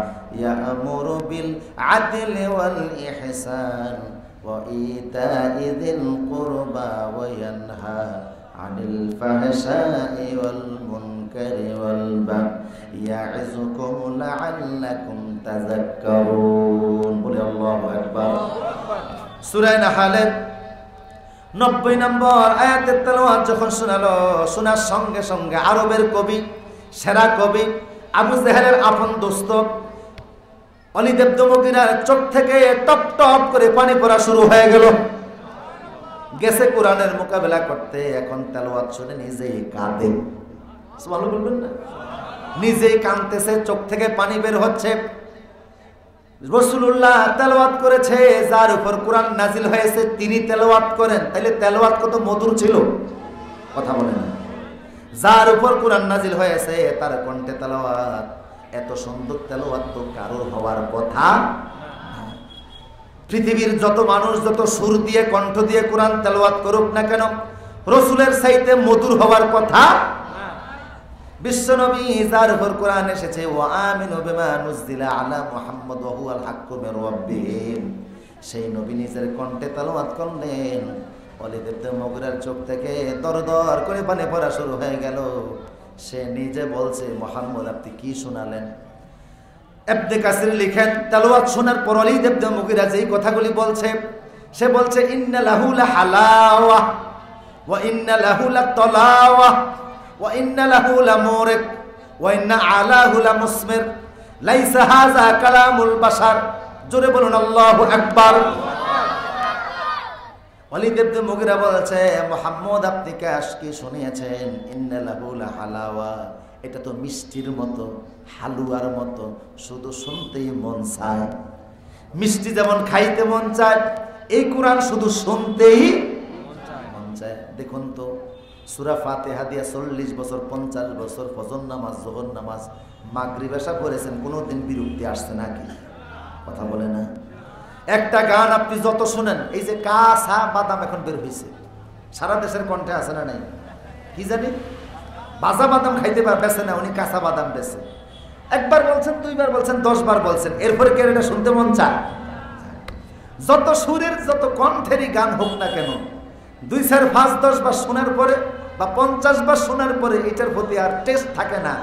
ইয়া'মুরু বিল আদলি ওয়াল ইহসান ওয়া ইতা'i যিল কুরবা ওয়া ইয়ানহা আনিল ফাহশাই ওয়াল মুনকারি ওয়াল বাগই ইয়া'iযুকুম লা'আল্লাকুম তাযাক্কারুন। বলি আল্লাহু আকবার। সূরা নাহালের 90 নম্বর আয়াতের তেলাওয়াত যখন শোনালো, শোনার সঙ্গে সঙ্গে আরবের কবি, সেরা কবি আবু জেহেলের আপন দোস্ত ওয়ালিদ ইবনে মুগীরার চোখ থেকে টপ টপ করে পানি পড়া শুরু হয়ে গেল। গেছে কোরআনের মোকাবেলা করতে, এখন তেলাওয়াত শুনে নিজেই কাঁদে। সুবহানাল্লাহ বলবেন না? নিজেই কাঁদতেছে, চোখ থেকে পানি বের হচ্ছে। রাসূলুল্লাহ তেলাওয়াত করেছে, যার উপর কোরআন নাজিল হয়েছে তিনি তেলাওয়াত করেন, তাইলে তেলাওয়াত কত মধুর ছিল, কথা বলেন না? যার উপর কোরআন নাজিল হয়েছে তার কণ্ঠে তেলাওয়াত, এত সুন্দর তেলাওয়াত তো কারোর হওয়ার কথা। পৃথিবীর যত মানুষ যত সুর দিয়ে কণ্ঠ দিয়ে কোরআন তেলাওয়াত করুক না কেন, রাসূলের চাইতে মধুর হওয়ার কথা। বিশ্বনবী যার উপর কোরআন এসেছে, ওয়া আমিনু বিমা নুজিলা আলা মুহাম্মদ ওয়া হুয়াল হাক্কু মির রাব্বিহিম, সেই নবী নিজের কণ্ঠে তেলাওয়াত করলেন। ওয়ালিদ ইবনে মুগীরার চোখ থেকে দরদর করে পানি পড়া শুরু হয়ে গেল। সে নিজে বলছে, মুহাম্মদ আপনি কি শোনালেন? ইবনে কাসির লিখেন, তেলাওয়াত শোনার পর ওয়ালিদ ইবনে মুগীরা যেই কথাগুলি বলছে, সে বলছে, ইন্না লাহু লাহালাওয়া ওয়া ইন্না লাহু লাতালাওয়া ওয়া ইন্না লাহু লামুরিক ওয়া ইন্না আলাহু লামুসমির লাইসা হাযা কালামুল বাশার। জোরে বলুন আল্লাহু আকবার। ওয়ালিদ ইবনে মুগীরা বলছে, মুহাম্মদ আপনি কি শুনিয়েছেন? ইন্না লাহু লাহালাওয়া, এটা তো মিষ্টির মতো, হালুয়ার মতো, শুধু শুনতেই মন চায়। মিষ্টি যেমন খাইতে মন চায়, এই কোরআন শুধু শুনতেই মন চায়। দেখুন তো, সূরা ফাতিহা দিয়া 40 বছর 50 বছর ফজর নামাজ, যোহর নামাজ, মাগরিব এশা পড়েছেন, কোনোদিন বিরক্তি আসছে নাকি? কথা বলে না? একটা গান আপনি যত শুনেন, এই যে কাঁচা বাদাম এখন বের হয়েছে, সারা দেশের কণ্ঠে আছে না নাই? কি জানি বাজা বাদাম খাইতে বেছে না, উনি কাঁচা বাদাম বেছে। একবার বলছেন, 2 বার বলছেন, 10 বার বলছেন, এরপরে কে এটা শুনতে মন চায়? যত সুরের যত কণ্ঠেরই গান হোক না কেন, 2, 4, 5, 10 বার শোনার পরে বা 50 বার শোনার পরে এটার প্রতি আর টেস্ট থাকে না,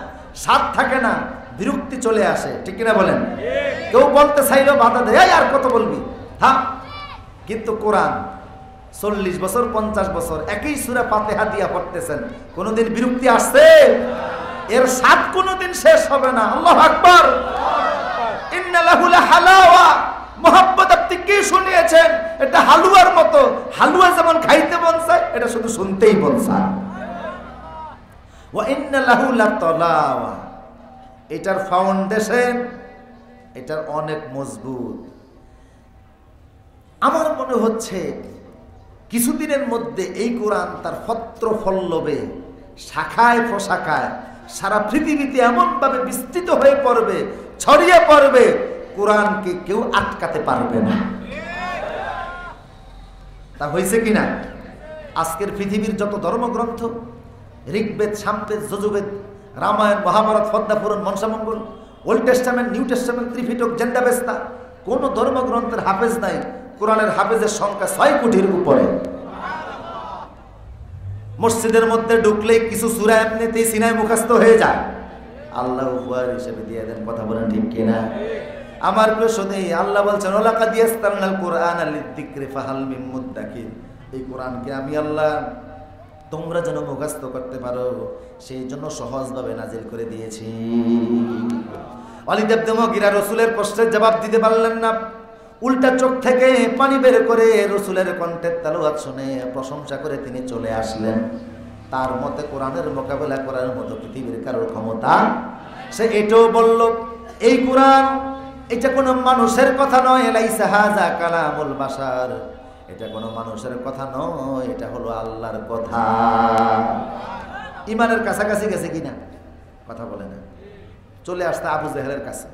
স্বাদ থাকে না, বিরক্তি চলে আসে, ঠিক কিনা বলেন? কেউ বলতে চাইলেও বাধা দেয়, আর কত বলবি, হ্যাঁ। কিন্তু কোরআন 40 বছর 50 বছর একই সূরা ফাতিহা দিয়া পড়তেছেন, কোনোদিন বিরক্তি আসছে? এর স্বাদ কোনোদিন শেষ হবে না। আল্লাহু আকবার। ইন্না লাহু লাহালাওয়া, মুহাম্মদ আপনি কি শুনিয়েছেন? এটা হালুয়ার মতো, হালুয়া যেমন খাইতে মন চায়, এটা শুধু শুনতেই মন চায়। ওয়া ইন্না লাহু লাতালাওয়া, এটার ফাউন্ডেশন, এটার অনেক মজবুত। আমার মনে হচ্ছে কিছুদিনের মধ্যে এই কোরআন তার পত্র পল্লবে, শাখায় প্রশাখায় সারা পৃথিবীতে এমনভাবে বিস্তৃত হয়ে পড়বে, ছড়িয়ে পড়বে, কোরআনকে কেউ আটকাতে পারবে না। তা হয়েছে কিনা? আজকের পৃথিবীর যত ধর্মগ্রন্থ, Rigveda, Samaveda, Yajurveda, Ramayana, Mahabharata, Padma Purana, Manasamangal, Old Testament, New Testament, Tripitaka, Zendavesta, কোন ধর্মগ্রন্থের হাফেজ নাই। কোরআনের হাফেজের সংখ্যা 6 কোটির উপরে। মসজিদের মধ্যে ঢুকলেই কিছু সূরা এমনিতেই সিনায় মুখস্থ হয়ে যায়, আল্লাহ উপহার হিসেবে দিয়ে দেন। কথা বলেন ঠিক কিনা? আমার প্রিয় শুধু আল্লাহ বলছেন ওয়ালাকাদ ইয়াসসারনাল কুরআনা লিযিকরি ফাহাল মিন মুদ্দাকির, এই কোরআনকে আমি আল্লাহ তোমরা যেন মুখস্থ করতে পারো সেই জন্য সহজভাবে নাজিল করে দিয়েছি। ওয়ালিদ ইবনে মুগীরা রাসূলের প্রশ্নের জবাব দিতে পারলেন না, উল্টা চোখ থেকে পানি বের করে রাসূলের কণ্ঠের তেলাওয়াত শুনে প্রশংসা করে তিনি চলে আসলেন। তার মতে কোরআনের মোকাবেলা করার মতো পৃথিবীর কারোর ক্ষমতা। সে এটাও বলল এই কোরআন এটা কোনো মানুষের কথা নয়, লাইসা হাযা কালামুল বাশার, এটা কোনো মানুষের কথা নয়, এটা হলো আল্লাহর কথা। ইমানের কাছাকাছি গেছে কিনা? কথা বলে না। চলে আসতে আবু জেহেলের কাছে।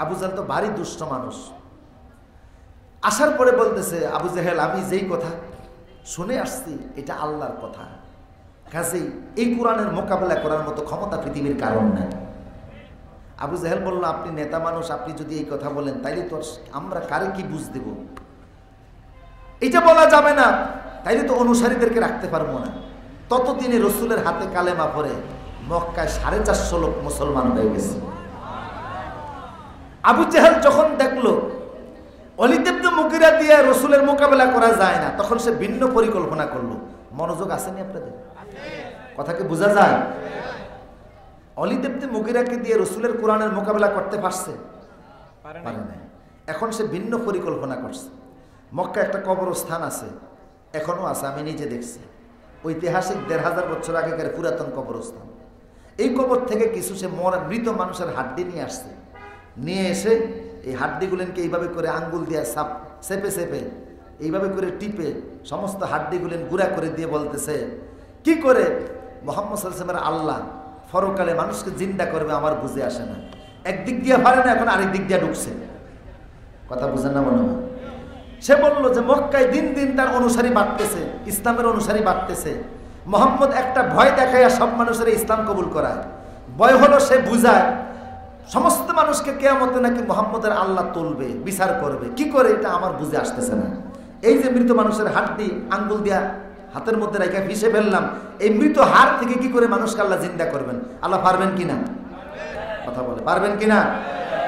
আবু জেহেল তো ভারী দুষ্ট মানুষ। আসার পরে বলতেছে আবু জেহেল আমি যেই কথা শুনে আসছি এটা আল্লাহর কথা, কাজেই এই কোরআনের মোকাবেলা করার মতো ক্ষমতা পৃথিবীর কারণ নেই। আবু জেহেল বলল আপনি নেতা মানুষ, আপনি যদি এই কথা বলেন তাইলে তো আমরা কারে কি বুঝ দেব? এটা বলা যাবে না, তাইলে তো অনুসারীদেরকে রাখতে পারবো না। ততদিনে রসুলের হাতে কালেমা পড়ে মক্কায় 450 লোক মুসলমান হয়ে গেছে। আবু জেহেল যখন দেখলো ওয়ালিদ ইবনে মুগীরা দিয়ে রসুলের মোকাবেলা করা যায় না, তখন সে ভিন্ন পরিকল্পনা করলো। মনোযোগ আসেনি আপনাদের? কথা কি বোঝা যায়? ওয়ালিদ ইবনে মুগীরাকে দিয়ে রসুলের কোরআনের মোকাবেলা করতে পারছে? পারে না। এখন সে ভিন্ন পরিকল্পনা করছে। মক্কা একটা কবরস্থান আছে, এখনো আছে, আমি নিজে দেখছি, ঐতিহাসিক 1500 বছর আগেকার পুরাতন কবরস্থান। এই কবর থেকে কিছু সে মৃত মানুষের হাড্ডি নিয়ে আসছে, নিয়ে এসে এই হাড্ডিগুলোকে এইভাবে করে আঙ্গুল দিয়ে চেপে চেপে এইভাবে করে টিপে সমস্ত হাড্ডিগুলেন গুঁড়া করে দিয়ে বলতেছে কি করে মুহাম্মদ সাল্লাল্লাহু আলাইহি ওয়াসাল্লামের আল্লাহ পরকালে মানুষকে জিন্দা করবে আমার বুঝে আসে না। একদিক দিয়ে পারে না, এখন আরেক দিক দিয়ে ঢুকছে। কথা বুঝেন না মনে হয়? সে বলল যে মক্কায় দিন দিন তার অনুসারী বাড়তেছে, ইসলামের অনুসারী বাড়তেছে। মোহাম্মদ একটা ভয় দেখায় সব মানুষের ইসলাম কবুল করায়। ভয় হলো সে বুঝায় সমস্ত মানুষকে কিয়ামতে নাকি মোহাম্মদের আল্লাহ তুলবে, বিচার করবে। কি করে এটা আমার বুঝে আসতেছে না। এই যে মৃত মানুষের হাড্ডি আঙ্গুল দিয়া হাতের মধ্যে রেখে ভিসে ফেললাম, এই মৃত হাড় থেকে কি করে মানুষকে আল্লাহ জিন্দা করবেন? আল্লাহ পারবেন কিনা? কথা বলে পারবেন কিনা?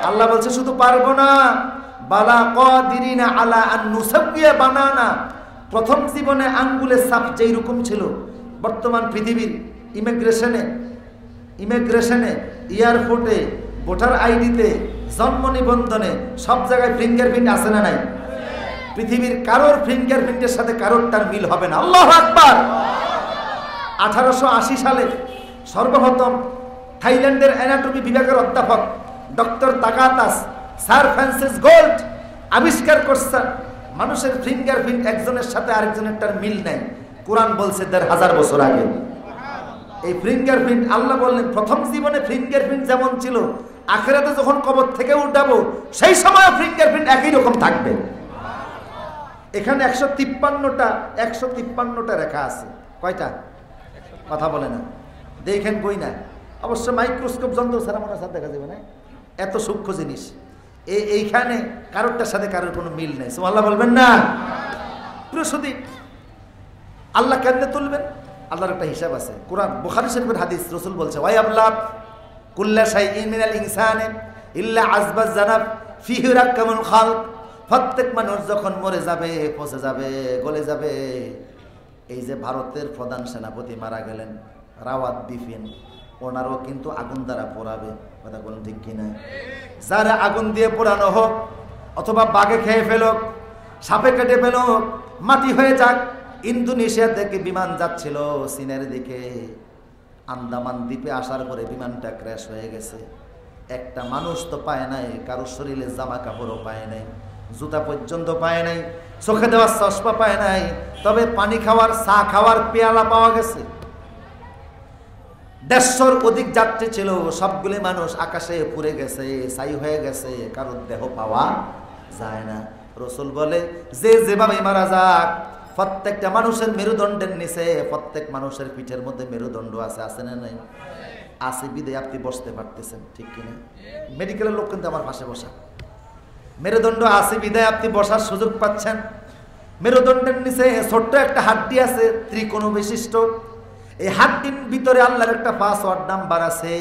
আল্লাহ বলছে শুধু পারবো না, বালা কাদিরিনা আলা আন নুসাব্বিয়া বানানা। প্রথম জীবনে আঙ্গুলের ছাপ যেই রকম ছিল, বর্তমান পৃথিবীর ইমিগ্রেশনে এয়ারপোর্টে ভোটার আইডিতে জন্ম নিবন্ধনে সব জায়গায় ফিঙ্গারপ্রিন্ট আছে না নাই? পৃথিবীর কারোর ফিঙ্গারপ্রিন্টের সাথে কারোরটার মিল হবে না। আল্লাহু আকবার। 1880 সালে সর্বপ্রথম থাইল্যান্ডের অ্যানাটমি বিভাগের অধ্যাপক ডক্টর তাকাতাস স্যার ফ্রান্সিস গোল্ড আবিষ্কার করছেন মানুষের ফিঙ্গারপ্রিন্ট একজনের সাথে আরেকজনেরটার মিল নাই। কোরআন বলছে 1500 বছর আগে এই ফিঙ্গারপ্রিন্ট। আল্লাহ বললেন প্রথম জীবনে ফিঙ্গারপ্রিন্ট যেমন ছিল, আখিরাতে যখন কবর থেকে উঠাবো সেই সময় ফিঙ্গারপ্রিন্ট একই রকম থাকবে। এখানে 153টা রেখা আছে। কয়টা? কথা বলে না, দেখেন বই না। অবশ্য মাইক্রোস্কোপ যন্ত্র ছাড়া মনে হয় দেখা যাবে না, এত সূক্ষ্ম জিনিস। এইখানে কারোরটার সাথে কারোর কোনো মিল নেই। সুবহানাল্লাহ বলবেন না? প্রসূতি আল্লাহ কেমনে তুলবেন? আল্লাহর একটা হিসাব আছে। কোরআন বুখারী শরীফের হাদিস, রাসূল বলছে ওয়া আবলা কুল্লা শাইইন মিনাল ইনসানি ইল্লা আযবাজ জানাব ফিহি রাকামুল খালক। প্রত্যেক মানুষ যখন মরে যাবে, পচে যাবে, গলে যাবে। এই যে ভারতের প্রধান সেনাপতি মারা গেলেন রাওয়াত বিপিন, ওনারও কিন্তু আগুন দ্বারা পোড়াবে। কথা বলুন ঠিক কিনা? যারা আগুন দিয়ে পোড়ানো হোক, অথবা বাঘে খেয়ে ফেলুক, সাপে কেটে ফেলুক, মাটি হয়ে যাক। ইন্দোনেশিয়া থেকে বিমান যাচ্ছিল চীনের দিকে, আন্দামান দ্বীপে আসার পরে বিমানটা ক্র্যাশ হয়ে গেছে। একটা মানুষ তো পায় নাই, কারোর শরীরে জামা কাপড়ও পায় নাই, জুতা পর্যন্ত পায় নাই, চোখে দেওয়ার চশমা পায় নাই, তবে পানি খাওয়ার, চা খাওয়ার পেয়ালা পাওয়া গেছে। 150 অধিক যাত্রী ছিল, সবগুলি মানুষ আকাশে পুড়ে গেছে, ছাই হয়ে গেছে, কারোর দেহ পাওয়া যায় না। রাসূল বলে যে যেভাবে মারা যাক, প্রত্যেকটা মানুষের মেরুদণ্ডের নিচে, প্রত্যেক মানুষের পিঠের মধ্যে মেরুদণ্ড আছে। আছে না নাই? আছে বিদায় আপনি বসতে পারতেছেন, ঠিক কিনা? মেডিকেলের লোক কিন্তু আমার পাশে বসা। মেরুদণ্ড আছে বিদায় আপনি বসার সুযোগ পাচ্ছেন। মেরুদণ্ডের নিচে ছোট্ট একটা হাড্ডি আছে, ত্রিকোণ বিশিষ্ট। এই হাড্ডির ভিতরে আল্লাহর একটা পাসওয়ার্ড নাম্বার আছে।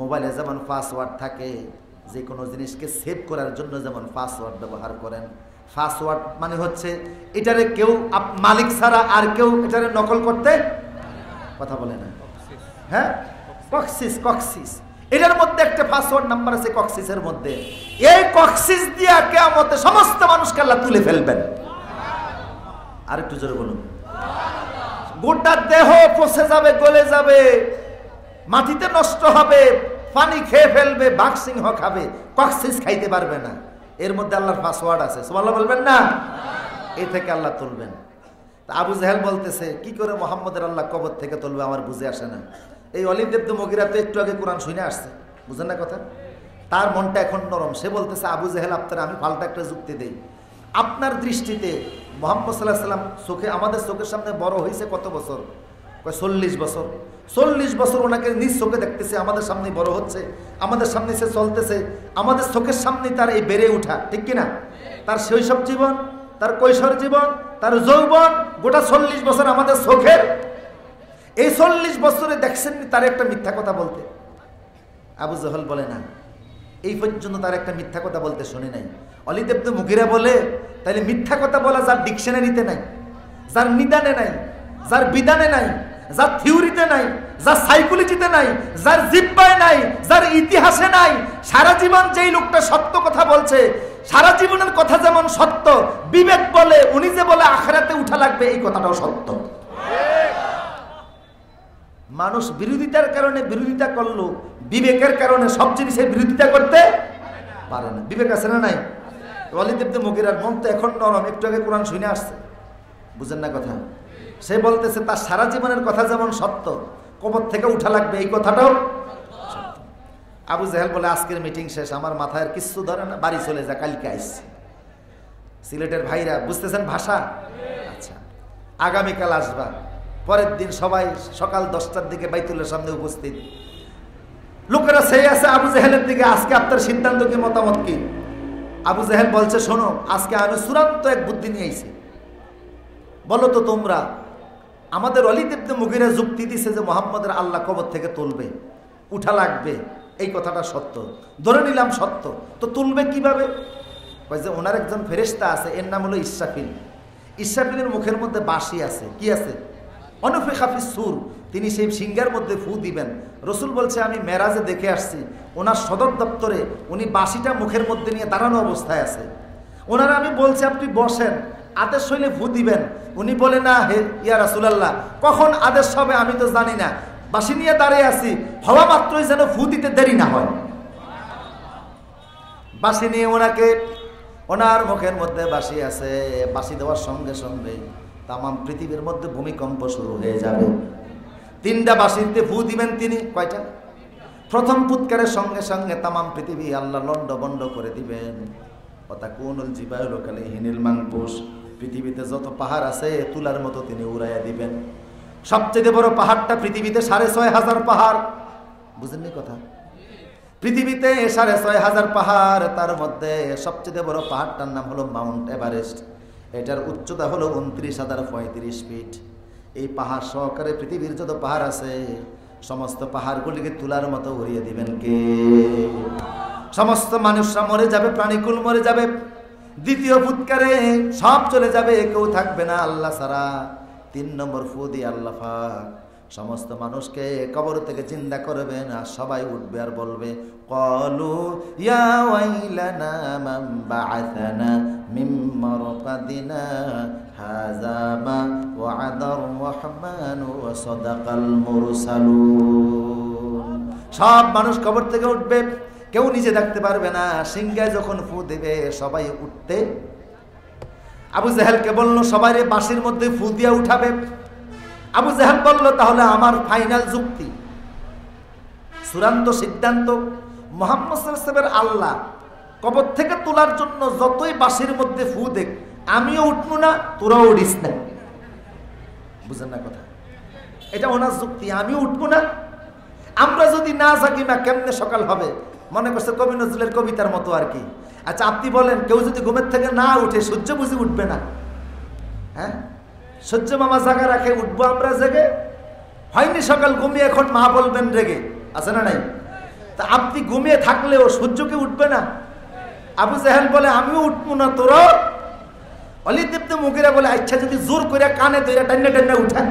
মোবাইলে যেমন পাসওয়ার্ড থাকে, যে কোনো জিনিসকে সেভ করার জন্য যেমন পাসওয়ার্ড ব্যবহার করেন, পাসওয়ার্ড মানে হচ্ছে এটারে কেউ মালিক ছাড়া আর কেউ এটারে নকল করতে কথা বলে না। হ্যাঁ, কক্সিস এটার মধ্যে একটা পাসওয়ার্ড নাম্বার আছে কক্সিসের মধ্যে। এই কক্সিস দিয়ে কিয়ামতে সমস্ত মানুষকে আল্লাহ তুলে ফেলবেন। আর একটু জোরে বলুন। গোটা দেহ পচে যাবে, গলে যাবে, মাটিতে নষ্ট হবে, পানি খেয়ে ফেলবে, বাঘ সিংহ খাবে, কক্সিস খাইতে পারবে না। এর মধ্যে আল্লাহর পাসওয়ার্ড আছে, সুবহানাল্লাহ বলবেন না? এই থেকে আল্লাহ তুলবেন। তা আবু জাহেল বলতেছে কি করে মোহাম্মদের আল্লাহ কবর থেকে তুলবে, আমার বুঝে আসে না। এই ওয়ালিদ ইবনে মুগীরা তো একটু আগে কোরআন শুনে আসছে, বুঝেন না কথা? তার মনটা এখন নরম। সে বলতেছে আবু জাহেল, আপনার আমি পাল্টা একটা যুক্তি দেই। আপনার দৃষ্টিতে মুহাম্মদ সাল্লাল্লাহু আলাইহি ওয়াসাল্লাম চোখে আমাদের চোখের সামনে বড় হয়েছে কত বছর? 40 বছর। 40 বছর ওনাকে নিজ চোখে দেখতেছে, আমাদের সামনে বড় হচ্ছে, আমাদের সামনে সে চলতেছে, আমাদের চোখের সামনে তার এই বেড়ে ওঠা, ঠিক কিনা? তার শৈশব জীবন, তার কৈশোর জীবন, তার যৌবন, গোটা 40 বছর আমাদের চোখের। এই 40 বছরে দেখছেন তার একটা মিথ্যা কথা বলতে? আবু জাহেল বলে না, এই পর্যন্ত তার একটা মিথ্যা কথা বলতে শুনি নাই। ওয়ালিদ ইবনে মুগীরা বলে, তাহলে মিথ্যা কথা বলা যার ডিকশনারিতে নাই, যার নিদানে নাই, যার বিধানে নাই, যার থিওরিতে নাই, যার সাইকোলজিতে নাই, যার জিহ্বায় নাই, যার ইতিহাসে নাই, সারা জীবন যেই লোকটা সত্য কথা বলছে, সারা জীবনের কথা যেমন সত্য, বিবেক বলে উনি যে বলে আখিরাতে উঠা লাগবে, এই কথাটাও সত্য। মানুষ বিরোধিতার কারণে বিরোধিতা করলো, বিবেকের কারণে সব জিনিসের বিরোধিতা করতে পারে না। বিবেক আছে না নাই? ওয়ালিদ ইবনে মুগীরার মন তো এখন নরম, একটু আগে কোরআন শুনে আসছে, বুঝেন না কথা? সে বলতেছে তার সারা জীবনের কথা যেমন সত্য, কবর থেকে উঠা লাগবে, এই কথাটাও সত্য। আবু জাহেল বলে আজকের মিটিং শেষ, আমার মাথায় কিচ্ছু ধরে না, বাড়ি চলে যা, কালকে আসছি। সিলেটের ভাইরা বুঝতেছেন ভাষা? আচ্ছা, আগামীকাল আসবা। পরের দিন সবাই সকাল 10টার দিকে বাইতুলের সামনে উপস্থিত। লোকেরা সেই আছে আবু জাহেলের দিকে, আজকে আপনার সিদ্ধান্ত কি, মতামত কি? আবু জাহেল বলছে শোনো, আজকে আমি চূড়ান্ত এক বুদ্ধি নিয়ে আইছি। বলো তো তোমরা, আমাদের ওয়ালিদ ইবনে মুগীরা যুক্তি দিছে যে মুহাম্মদের আল্লাহ কবর থেকে তুলবে, উঠা লাগবে, এই কথাটা সত্য, ধরে নিলাম সত্য, তো তুলবে কিভাবে? কয় যে ওনার একজন ফেরেশতা আছে, এর নাম হলো ইসরাফিল। ইসরাফিলের মুখের মধ্যে বাঁশি আছে, কি আছে? অনুফিখা ফিস সূর, তিনি সেই সিংহের মধ্যে ফু দিবেন। রসুল বলছে আমি মেরাজে দেখে আসছি, ওনার সদর দপ্তরে উনি বাঁশিটা মুখের মধ্যে নিয়ে দাঁড়ানো অবস্থায় আছে। ওনারা আমি বলছি আপনি বসেন, আদেশ হইলে ফু দিবেন। উনি বলে না হে ইয়া রাসূলুল্লাহ, কখন আদেশ হবে আমি তো জানি না, বাঁশি নিয়ে দাঁড়িয়ে আছি, হওয়া মাত্রই যেন ফু দিতে দেরি না হয়। বাঁশি নিয়ে ওনাকে, ওনার মুখের মধ্যে বাঁশি আছে, বাঁশি দেওয়ার সঙ্গে সঙ্গে তামাম পৃথিবীর মধ্যে ভূমিকম্প শুরু হয়ে যাবে। 3টা বাঁশিতে ফু দিবেন তিনি, কয়টা? প্রথম ফুৎকারের সঙ্গে সঙ্গে তামাম পৃথিবী আল্লাহ লন্ড বন্ড করে দিবেন। ওয়াতাকুনুল জিবালু কালহিনিল মানফুস, পৃথিবীতে যত পাহাড় আছে তুলার মতো তিনি উড়াইয়া দিবেন। সবচেয়ে বড় পাহাড়টা পৃথিবীতে 6500 পাহাড়, বুঝেননি কথা? পৃথিবীতে 6500 পাহাড়, তার মধ্যে সবচেয়ে বড় পাহাড়টার নাম হলো মাউন্ট এভারেস্ট। এটার উচ্চতা হলো 29,035 ফিট। এই পাহাড় সহকারে পৃথিবীর যত পাহাড় আছে সমস্ত পাহাড়গুলিকে তুলার মতো উড়িয়ে দিবেন কে? সমস্ত মানুষরা মরে যাবে, প্রাণীকুল মরে যাবে। দ্বিতীয় ফুৎকারে সব চলে যাবে, কেউ থাকবে না আল্লাহ ছাড়া। 3 নম্বর ফু দিয়ে আল্লাহ পাক সমস্ত মানুষকে কবর থেকে জিন্দা করবেন, আর সবাই উঠবে আর বলবে ক্বালু ইয়া ওয়াইলানা মান বাআসানা মিন মারকাদিনা হাযা মা ওয়া'দার রাহমানু ওয়া সাদাকাল মুরসালুন। সব মানুষ কবর থেকে উঠবে, কেউ নিজে থাকতে পারবে না। সিংহায় যখন ফু দেবে সবাই উঠতে। আবু জাহেলকে বলল সবাই বাঁশির মধ্যে ফু দিয়ে উঠাবে। আবু জাহেল বলল তাহলে আমার ফাইনাল যুক্তি, চূড়ান্ত সিদ্ধান্ত, মুহাম্মদ সাল্লাল্লাহু আলাইহি ওয়াসাল্লামের আল্লাহ কবর থেকে তোলার জন্য যতই বাঁশির মধ্যে ফু দেখ, আমিও উঠবো না, তোরাও উঠিস না। বুঝেন না কথা? এটা ওনার যুক্তি, আমিও উঠবো না। আমরা যদি না জাগি না কেমনে সকাল হবে? মনে করছে কবি নজরুলের কবিতার মতো আর কি। আচ্ছা আপনি বলেন, কেউ যদি ঘুমের থেকে না উঠে সূর্য বুঝি উঠবে না? হ্যাঁ, সূর্য মামা জাগা রাখে, উঠবো আমরা জেগে? হয়নি সকাল ঘুমিয়ে, এখন মা বলবেন রেগে, আছে না নাই? তা আপনি ঘুমিয়ে থাকলেও সূর্যকে উঠবে না? আবু জাহেল বলে আমিও উঠবো না, তোরা? ওয়ালিদ ইবনে মুগীরা বলে আচ্ছা যদি জোর করে কানে ধরে টান্না টান্না উঠা।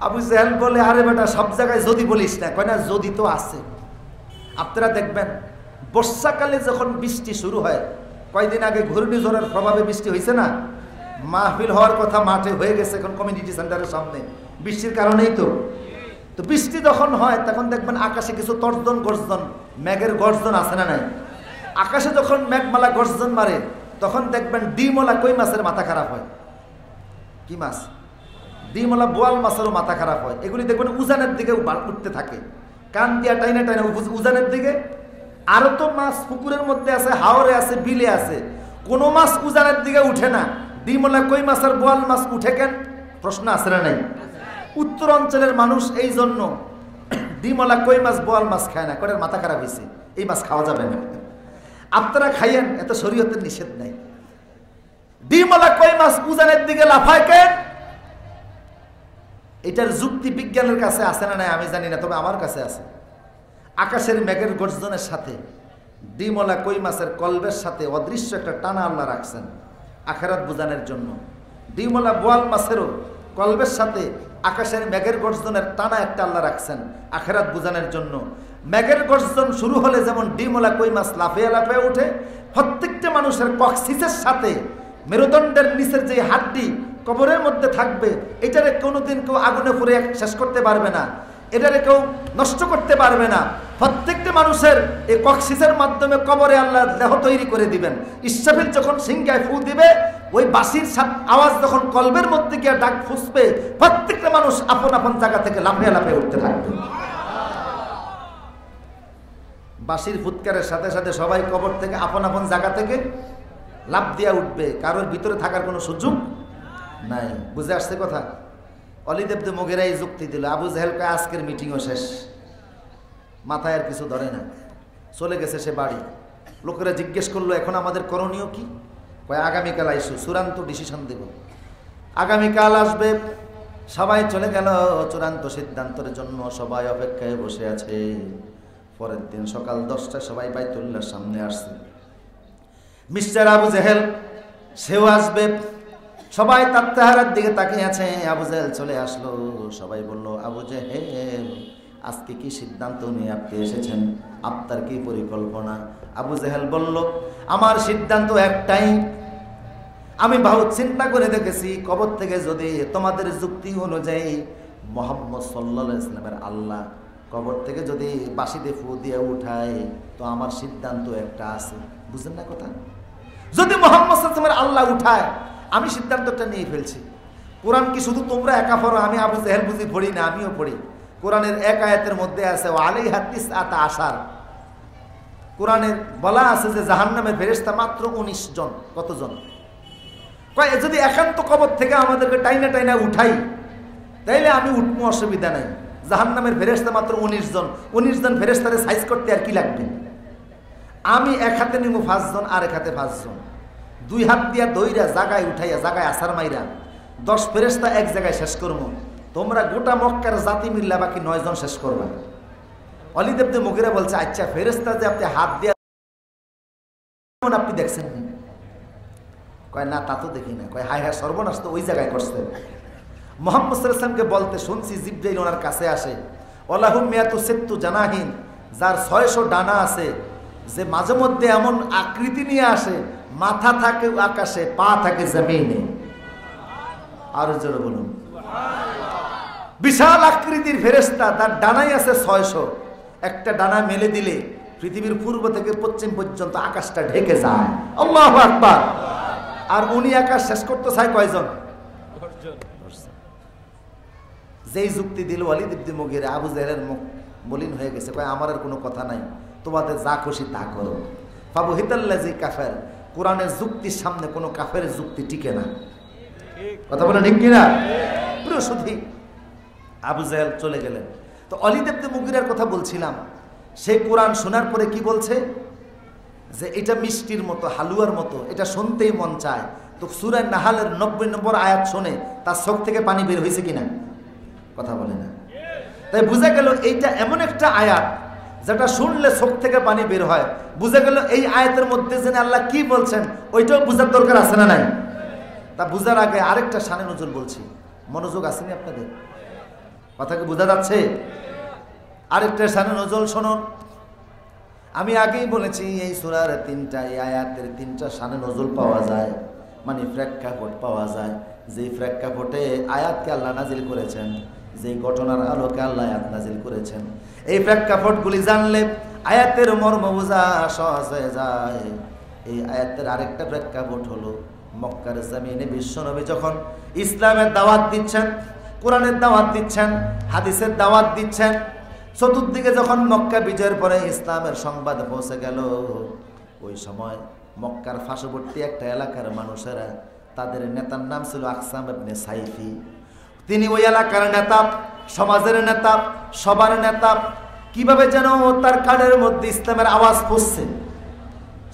আবু জাহেল বলে আরে বেটা সব জায়গায় যদি বলিস না। কয় না যদি তো আছে। আপনারা দেখবেন বর্ষাকালে যখন বৃষ্টি শুরু হয়, কয়দিন আগে ঘূর্ণিঝড়ের প্রভাবে বৃষ্টি হয়েছে না? মাহফিল হওয়ার কথা মাঠে হয়ে গেছে এখন কমিউনিটি সেন্টারের সামনে, বৃষ্টির কারণেই তো। তো বৃষ্টি যখন হয় তখন দেখবেন আকাশে কিছু তর্জন গর্জন, মেঘের গর্জন আছে না নাই? আকাশে যখন মেঘমালা গর্জন মারে তখন দেখবেন ডিমলা কই মাছের মাথা খারাপ হয়। কি মাছ? ডিমলা বোয়াল মাছেরও মাথা খারাপ হয়। এগুলি দেখবেন উজানের দিকে উঠতে থাকে, কান দিয়া টাইনা টাইনা উজানের দিকে। আরো তো মাছ পুকুরের মধ্যে আছে, হাওরে আছে, বিলে আছে, কোনো মাছ উজানের দিকে উঠে না। ডিমলা কই মাছ আর বোয়াল মাছ উঠে কেন? প্রশ্ন আছে না নাই? উত্তর অঞ্চলের মানুষ এই জন্য ডিমলা কই মাছ বোয়াল মাছ খায় না, করে মাথা খারাপ হয়েছে, এই মাছ খাওয়া যাবে না। আপনারা খাইয়েন, এত শরীয়তের নিষেধ নাই। ডিমলা কই মাছ উজানের দিকে লাফায় কেন? এটার যুক্তি বিজ্ঞানের কাছে আছে না নাই আমি জানি না, তবে আমার কাছে আছে। আকাশের মেঘের গর্জনের সাথে ডিমলা কই মাছের কলবের সাথে অদৃশ্য একটা টানা আল্লাহ রাখছেন আখেরাত বোঝানোর জন্য। ডিমলা বোয়াল মাছেরও কলবের সাথে আকাশের মেঘের গর্জনের টানা একটা আল্লাহ রাখছেন আখেরাত বোঝানোর জন্য। মেঘের গর্জন শুরু হলে যেমন ডিমলা কই মাছ লাফিয়ে লাফিয়ে উঠে, প্রত্যেকটা মানুষের কক্সিসের সাথে মেরুদণ্ডের নিচের যে হাড্ডি কবরের মধ্যে থাকবে, এটারে কোনোদিন কেউ আগুনে পুড়ে শেষ করতে পারবে না, এটারে কেউ নষ্ট করতে পারবে না। প্রত্যেকটা মানুষের এই কক্সিসের মাধ্যমে কবরে আল্লাহ দেহ তৈরি করে দিবেন। ইসরাফিল যখন সিংহায় ফু দিবে, ওই বাঁশির আওয়াজ যখন কলবের মধ্যে গিয়ে ডাক ফুসবে, প্রত্যেকটা মানুষ আপন আপন জায়গা থেকে লাফিয়ে লাফিয়ে উঠতে থাকবে। বাঁশির ফুৎকারের সাথে সাথে সবাই কবর থেকে আপন আপন জায়গা থেকে লাফ দিয়া উঠবে, কারোর ভিতরে থাকার কোনো সুযোগ নাই। বুঝে আসছে কথা? ওয়ালিদ ইবনে মুগীরা এই যুক্তি দিল। আবু জাহেল কয় আজকের মিটিংও শেষ, মাথায় আর কিছু ধরে না, চলে গেছে সে বাড়ি। লোকেরা জিজ্ঞেস করলো এখন আমাদের করণীয় কি? কয় আগামীকাল আইসো, চূড়ান্ত ডিসিশন দেব। আগামীকাল আসবে। সবাই চলে গেল চূড়ান্ত সিদ্ধান্তের জন্য, সবাই অপেক্ষায় বসে আছে। পরের দিন সকাল 10টায় সবাই বাইতুল্লাহর সামনে আসছে। মিস্টার আবু জাহেল সেও আসবে। সবাই তার চেহারার দিকে তাকিয়ে আছে। আবু জাহেল চলে আসলো। সবাই বলল আবু জাহেল আজকে কি সিদ্ধান্ত নিয়ে আপনি এসেছেন? আপনার কি পরিকল্পনা? আবু জাহেল বলল আমার সিদ্ধান্ত একটাই, আমি বহুত চিন্তা করে দেখেছি, কবর থেকে যদি তোমাদের যুক্তি অনুযায়ী মুহাম্মদ সাল্লাল্লাহু আলাইহি ওয়াসাল্লামের আল্লাহ কবর থেকে যদি বাঁশিতে ফু দিয়ে উঠায়, তো আমার সিদ্ধান্ত একটা আছে। বুঝলেন না কথা? যদি মুহাম্মদ সাল্লাল্লাহু আলাইহি ওয়াসাল্লামের আল্লাহ উঠায়, আমি সিদ্ধান্তটা নিয়ে ফেলছি। কোরআন কি শুধু তোমরা একা পড়ো? আমি আবু জাহেল বুঝি পড়ি না, আমিও পড়ি। কোরআনের এক আয়াতের মধ্যে আছে আলাইহা তিসআতা আশার। কোরআনের বলা আছে যে জাহান্নামের ফেরেশতা মাত্র 19 জন। কতজন? কয় যদি একান্ত কবর থেকে আমাদেরকে টাইনা টাইনা উঠাই, তাইলে আমি উঠবো, অসুবিধা নাই। জাহান্নামের ফেরেশতা মাত্র 19 জন। 19 জন ফেরেশতারে সাইজ করতে আর কি লাগবে? আমি এক হাতে নিব 5 জন, আর এক হাতে 5 জন, 2 হাত দিয়া দইরা জায়গায় উঠাইয়া জায়গায় আসার মাইরা 10 ফেরেশতা এক জায়গায় শেষ করবো। তোমরা গোটা মক্কার জাতি মিল্লা বাকি 9 জন শেষ করবা। ওয়ালিদ ইবনে মুগীরা বলছে আচ্ছা ফেরেশতা যে আপনি হাত দিয়া আপনি দেখছেন? কয় না তা তো দেখি না। কয় হায় হায় সর্বনাশ তো ওই জায়গায় করছে। মুহাম্মদ সাল্লাল্লাহু আলাইহি ওয়াসাল্লামকে বলতে শুনছি জিবরাইল ওনার কাছে আসে, ওয়ালাহুম মিয়াতু সিত্তু জানাহিন, যার 600 ডানা আছে, যে মাঝে মধ্যে এমন আকৃতি নিয়ে আসে, মাথা থাকে আকাশে, পা থাকে জমিনে। আরো জোরে বলুন বিশাল আকৃতির ফেরেশতা, তার ডানাই আছে 600। একটা ডানা মেলে দিলে পৃথিবীর পূর্ব থেকে পশ্চিম পর্যন্ত আকাশটা ঢেকে যায়। আল্লাহু আকবার। আর উনি আকাশ শেষ করতে চায় কয়জন? যেই যুক্তি দিল ওয়ালিদ ইবনে মুগীরা, আবু জাহেলের মুখ মলিন হয়ে গেছে। কয় আমার আর কোনো কথা নাই, তোমাদের যা খুশি তা করো। ফাবুহিতাল্লাযী কাফার। কোরআনের যুক্তির সামনে কোনো কাফের যুক্তি টিকে না। কথা বলে ঠিক কিনা? প্রিয় সুধী, আবু জাহেল চলে গেলেন। তো ওয়ালিদ ইবনে মুগীরার কথা বলছিলাম, সেই কোরআন শোনার পরে কি বলছে যে এটা মিষ্টির মতো, হালুয়ার মতো, এটা শুনতেই মন চায়। তো সূরা নাহালের 90 নম্বর আয়াত শুনে তার চোখ থেকে পানি বের হয়েছে কিনা? কথা বলে না। তাই বুঝা গেল এইটা এমন একটা আয়াত যেটা শুনলে চোখ থেকে পানি বের হয়। বুঝা গেল এই আয়াতের মধ্যে যেন আল্লাহ কি বলছেন ওইটাও বুঝার দরকার আছে না নাই? তা বুঝার আগে আরেকটা শানে নজুল বলছি, মনোযোগ আসেনি আপনাদের? কথা কি বোঝা যাচ্ছে? আরেকটা শানে নজুল শুনুন। আমি আগেই বলেছি এই সূরার তিনটা, এই আয়াতের তিনটা শানে নজুল পাওয়া যায়, মানে প্রেক্ষাপট পাওয়া যায়। যেই প্রেক্ষাপটে আয়াতকে আল্লাহ নাজিল করেছেন, যেই ঘটনার আলোকে আল্লাহ আয়াত নাজিল করেছেন, এই প্রেক্ষাপটগুলি জানলে আয়াতের মর্ম বোঝা সহজ হয়ে যায়। এই আয়াতের আরেকটা প্রেক্ষাপট হলো মক্কার জমিনে বিশ্বনবী যখন ইসলামের দাওয়াত দিচ্ছেন, কোরআনের দাওয়াত দিচ্ছেন, হাদিসের দাওয়াত দিচ্ছেন, চতুর্দিকে যখন মক্কা বিজয়ের পরে ইসলামের সংবাদ পৌঁছে গেল, ওই সময় মক্কার পার্শ্ববর্তী একটা এলাকার মানুষেরা, তাদের নেতার নাম ছিল আকসাম ইবনে সাইফি। তিনি ওই এলাকার নেতা, সমাজের নেতা, সবার নেতা। কিভাবে যেন তার কানের মধ্যে ইসলামের আওয়াজ পড়ছে,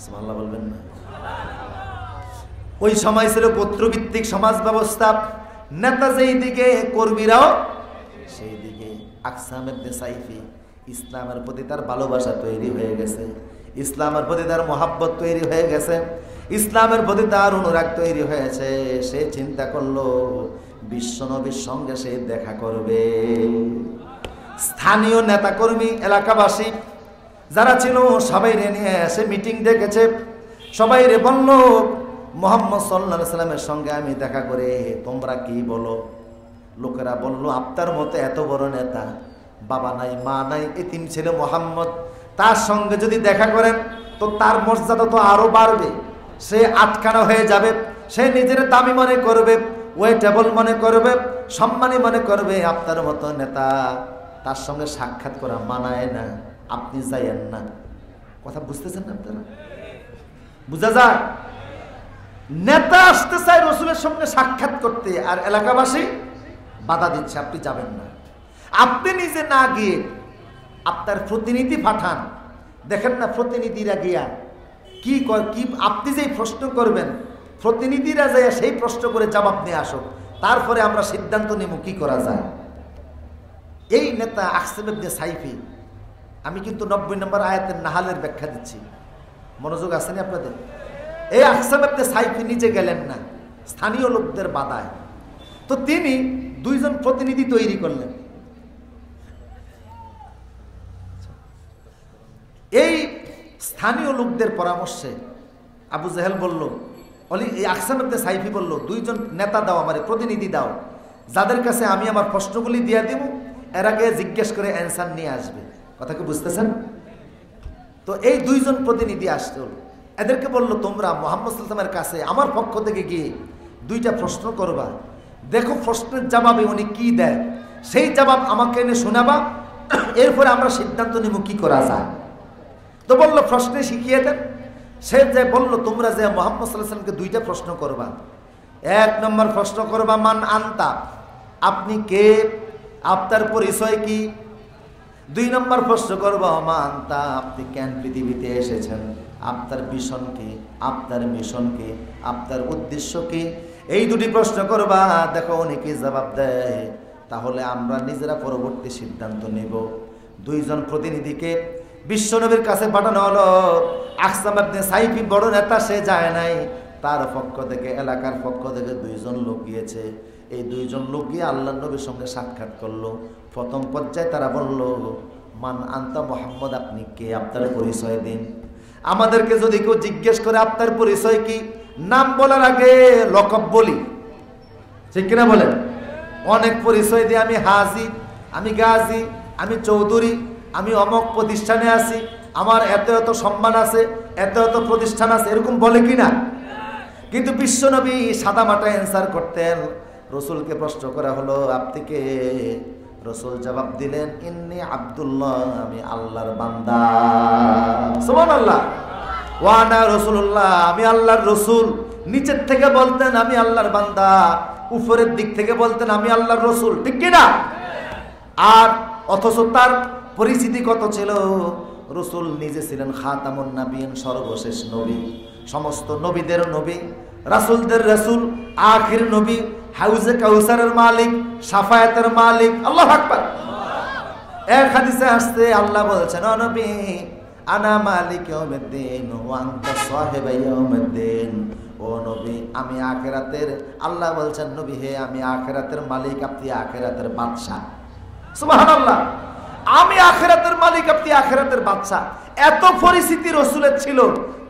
সুবহানাল্লাহ বলবেন না? ওই সময় ছিল গোত্রভিত্তিক সমাজ ব্যবস্থা। নেতা যেই দিকে, কর্মীরাও সেই দিকে। আকসাম ইবনে সাইফি ইসলামের প্রতি তার ভালোবাসা তৈরি হয়ে গেছে, ইসলামের প্রতি তার মহাব্বত তৈরি হয়ে গেছে, ইসলামের প্রতি তার অনুরাগ তৈরি হয়েছে। সে চিন্তা করলো বিশ্বনবীর সঙ্গে সে দেখা করবে। স্থানীয় নেতাকর্মী, এলাকাবাসী যারা ছিল সবাই নিয়ে এসে মিটিং ডেকেছে। সবাই রে বলল মুহাম্মদ সাল্লাল্লাহু আলাইহি সাল্লামের সঙ্গে আমি দেখা করে তোমরা কি বলো? লোকেরা বলল আপনার মতো এত বড় নেতা, বাবা নাই মা নাই, এতিম ছেলে মুহাম্মদ, তার সঙ্গে যদি দেখা করেন তো তার মর্যাদা তো আরো বাড়বে, সে আটকানো হয়ে যাবে, সে নিজের দামি মনে করবে, ওয়েটেবল মনে করবে, সম্মানী মনে করবে। আপনার মতো নেতা, তার সঙ্গে সাক্ষাৎ করা মানায় না, আপনি যাইয়েন না। কথা বুঝতেছেন না আপনারা? বুঝা যায়? নেতা আসতে চায় রসুলের সঙ্গে সাক্ষাৎ করতে, আর এলাকাবাসী বাধা দিচ্ছে, আপনি যাবেন না। আপনি নিজে না গিয়ে আপনার প্রতিনিধি পাঠান। দেখেন না প্রতিনিধিরা গিয়া কি আপনি যেই প্রশ্ন করবেন, প্রতিনিধিরা যায় সেই প্রশ্ন করে জবাব নিয়ে আসুক, তারপরে আমরা সিদ্ধান্ত নেব কি করা যায়। এই নেতা আকসাম ইবনে সাইফি, আমি কিন্তু 90 নম্বর আয়াতের নাহালের ব্যাখ্যা দিচ্ছি, মনোযোগ আসেনি আপনাদের? এই আকসাম ইবনে সাইফি নিজে গেলেন না, স্থানীয় লোকদের বাধায়। তো তিনি দুইজন প্রতিনিধি তৈরি করলেন। এই স্থানীয় লোকদের পরামর্শে আবু জেহেল বলল, এই আকসাম ইবনে সাইফি বলল, দুইজন নেতা দাও, আমার প্রতিনিধি দাও, যাদের কাছে আমি আমার প্রশ্নগুলি দিয়ে দিব, এর আগে জিজ্ঞেস করে অ্যান্সার নিয়ে আসবে। কথা কি বুঝতেছেন? তো এই দুইজন প্রতিনিধি আসতো, এদেরকে বলল তোমরা মুহাম্মদ সাল্লাল্লাহু আলাইহি ওয়াসাল্লামের কাছে আমার পক্ষ থেকে গিয়ে দুইটা প্রশ্ন করবা, দেখো প্রশ্নের জবাবে উনি কি দেয়, সেই জবাব আমাকে এনে শোনাবা, এরপরে আমরা সিদ্ধান্ত নেব কি করা যায়। তো বললো প্রশ্নে শিখিয়ে দেন। সে যে বলল তোমরা যে মুহাম্মদ সাল্লাল্লাহু আলাইহি ওয়াসাল্লামকে দুইটা প্রশ্ন করবা। 1 নম্বর প্রশ্ন করবা মান আনতা, আপনি কে, আপনার পরিচয় কি। 2 নম্বর প্রশ্ন করবা মা আনতা, আপনি কেন পৃথিবীতে এসেছেন, আপনার মিশন কি, আপনার মিশন কি, আপনার উদ্দেশ্য কি। এই দুটি প্রশ্ন করবা, দেখো উনি কি জবাব দেয়, তাহলে আমরা নিজেরা পরবর্তী সিদ্ধান্ত নেব। 2 জন প্রতিনিধিকে বিশ্বনবীর কাছে পাঠানো হলো। আকসাম ইবনে সাইফি বড় নেতা, সে যায় নাই, তার পক্ষ থেকে, এলাকার পক্ষ থেকে 2 জন লোক গিয়েছে। এই 2 জন লোক গিয়ে আল্লাহর নবীর সঙ্গে সাক্ষাৎ করলো। প্রথম পর্যায়ে তারা বলল মান আনতা মুহাম্মদ, আপনি কে, আপনার পরিচয় দিন। আমাদেরকে যদি কেউ জিজ্ঞেস করে আপনার পরিচয় কি, নাম বলার আগে লকব বলি, ঠিক কিনা বলেন? অনেক পরিচয় দিয়ে আমি হাজি, আমি গাজী, আমি চৌধুরী, আমি অমক প্রতিষ্ঠানে আছি, আমার এত এত সম্মান আছে, এত এত প্রতিষ্ঠান আছে, এরকম বলে কিনা? কিন্তু বিশ্বনবী সাদা মাটা অ্যান্সার করতেন। রসুলকে প্রশ্ন করা হলো আপনি কে, রসুল জবাব দিলেন ইন্নী আব্দুল্লাহ, আমি আল্লাহর বান্দা। সুবহানাল্লাহ। ওয়া আনা রাসূলুল্লাহ, আমি আল্লাহর রসুল। নিচের থেকে বলতেন আমি আল্লাহর বান্দা, উপরের দিক থেকে বলতেন আমি আল্লাহর রসুল, ঠিক কিনা? আর অথচ তার পরিচিতি কত ছিল, রসুল নিজে ছিলেন খাতামুন নবীন, সর্বশেষ নবী, সমস্ত নবীদের নবী, রাসূলদের রাসূল, আখির নবী, হাউজে কাউসারের মালিক, শাফায়াতের মালিক। আল্লাহু আকবার। এক হাদিসে আসছে আল্লাহ বলছেন, ও নবী আনা মালিক ইয়াউমিদ্দিন ওয়া আনতা সাহিবু ইয়াউমিদ্দিন। ও নবী আমি আখিরাতের, আল্লাহ বলছেন নবী হে আমি আখিরাতের মালিক, আপনি আখিরাতের বাদশা। সুবহানাল্লাহ। আমি আখিরাতের মালিক, আপনি আখিরাতের বাদশা। এত পরিস্থিতি রাসূলের ছিল,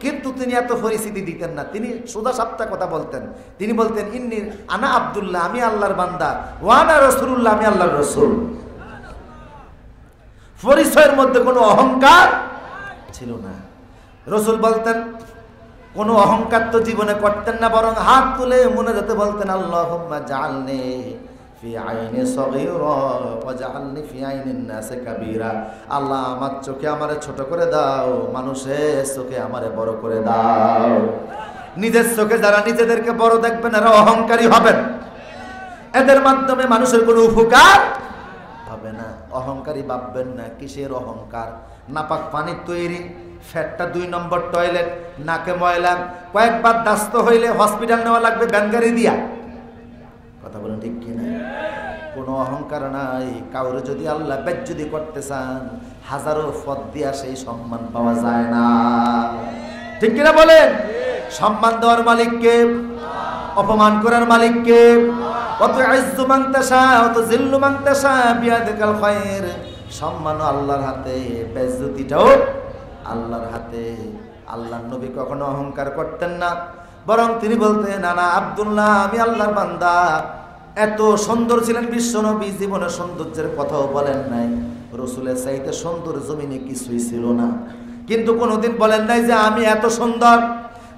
কিন্তু তিনি এত পরিস্থিতি দিতেন না। তিনি সোজা সাপটা কথা বলতেন। তিনি বলতেন ইন্নী আনা আব্দুল্লাহ, আমি আল্লাহর বান্দা, ওয়া আনা রাসূলুল্লাহ, আমি আল্লাহর রাসূল। পরিচয়ের মধ্যে কোনো অহংকার ছিল না। রাসূল বলতেন, কোনো অহংকার তো জীবনে করতেন না, বরং হাত তুলে মনে যেতে বলতেন আল্লাহুম্মা জাআলনি ফি আইনি সগীরা ওয়া জাআলনি ফি আইনিন নাসি কাবীরা। আল্লাহ আমার চোখে আমারে ছোট করে দাও, মানুষের চোখে আমারে বড় করে দাও। নিজের চোখে যারা নিজেদেরকে বড় দেখবেন এরা অহংকারী হবেন, এদের মাধ্যমে মানুষের কোনো উপকার হবে না। অহংকারী ভাববেন না। কিসের অহংকার? নাপাক পানির তৈরি, ফ্যাটটা 2 নম্বর টয়লেট, নাকে ময়লা, কয়েকবার দাস্ত হইলে হসপিটাল নেওয়া লাগবে ব্যানগাড়ি দিয়া। কথা বলেন ঠিক কিনা? কোনো অহংকার নাই। কাউরে যদি আল্লাহ বেজ্জতি করতে চান, হাজারো পথ দিয়া সেই সম্মান পাওয়া যায় না। ঠিক কিনা বলেন? সম্মান দেওয়ার মালিককে, অপমান করার মালিককে। অত ইজ্জু মান তাশা অত জিল্লু মান তাশা বিয়াদিকাল খায়র। সম্মান আল্লাহর হাতে, বেজ্জতিটাও আল্লাহর হাতে। আল্লাহর নবী কখনো অহংকার করতেন না, বরং তিনি বলতেন আনা আব্দুল্লাহ, আমি আল্লাহর বান্দা। এত সুন্দর ছিলেন বিশ্ব নবী, জীবনে সৌন্দর্যের কথাও বলেন নাই। রাসূলের চাইতে সুন্দর জমিনে কিছুই ছিল না, কিন্তু কোনোদিন বলেন নাই যে আমি এত সুন্দর।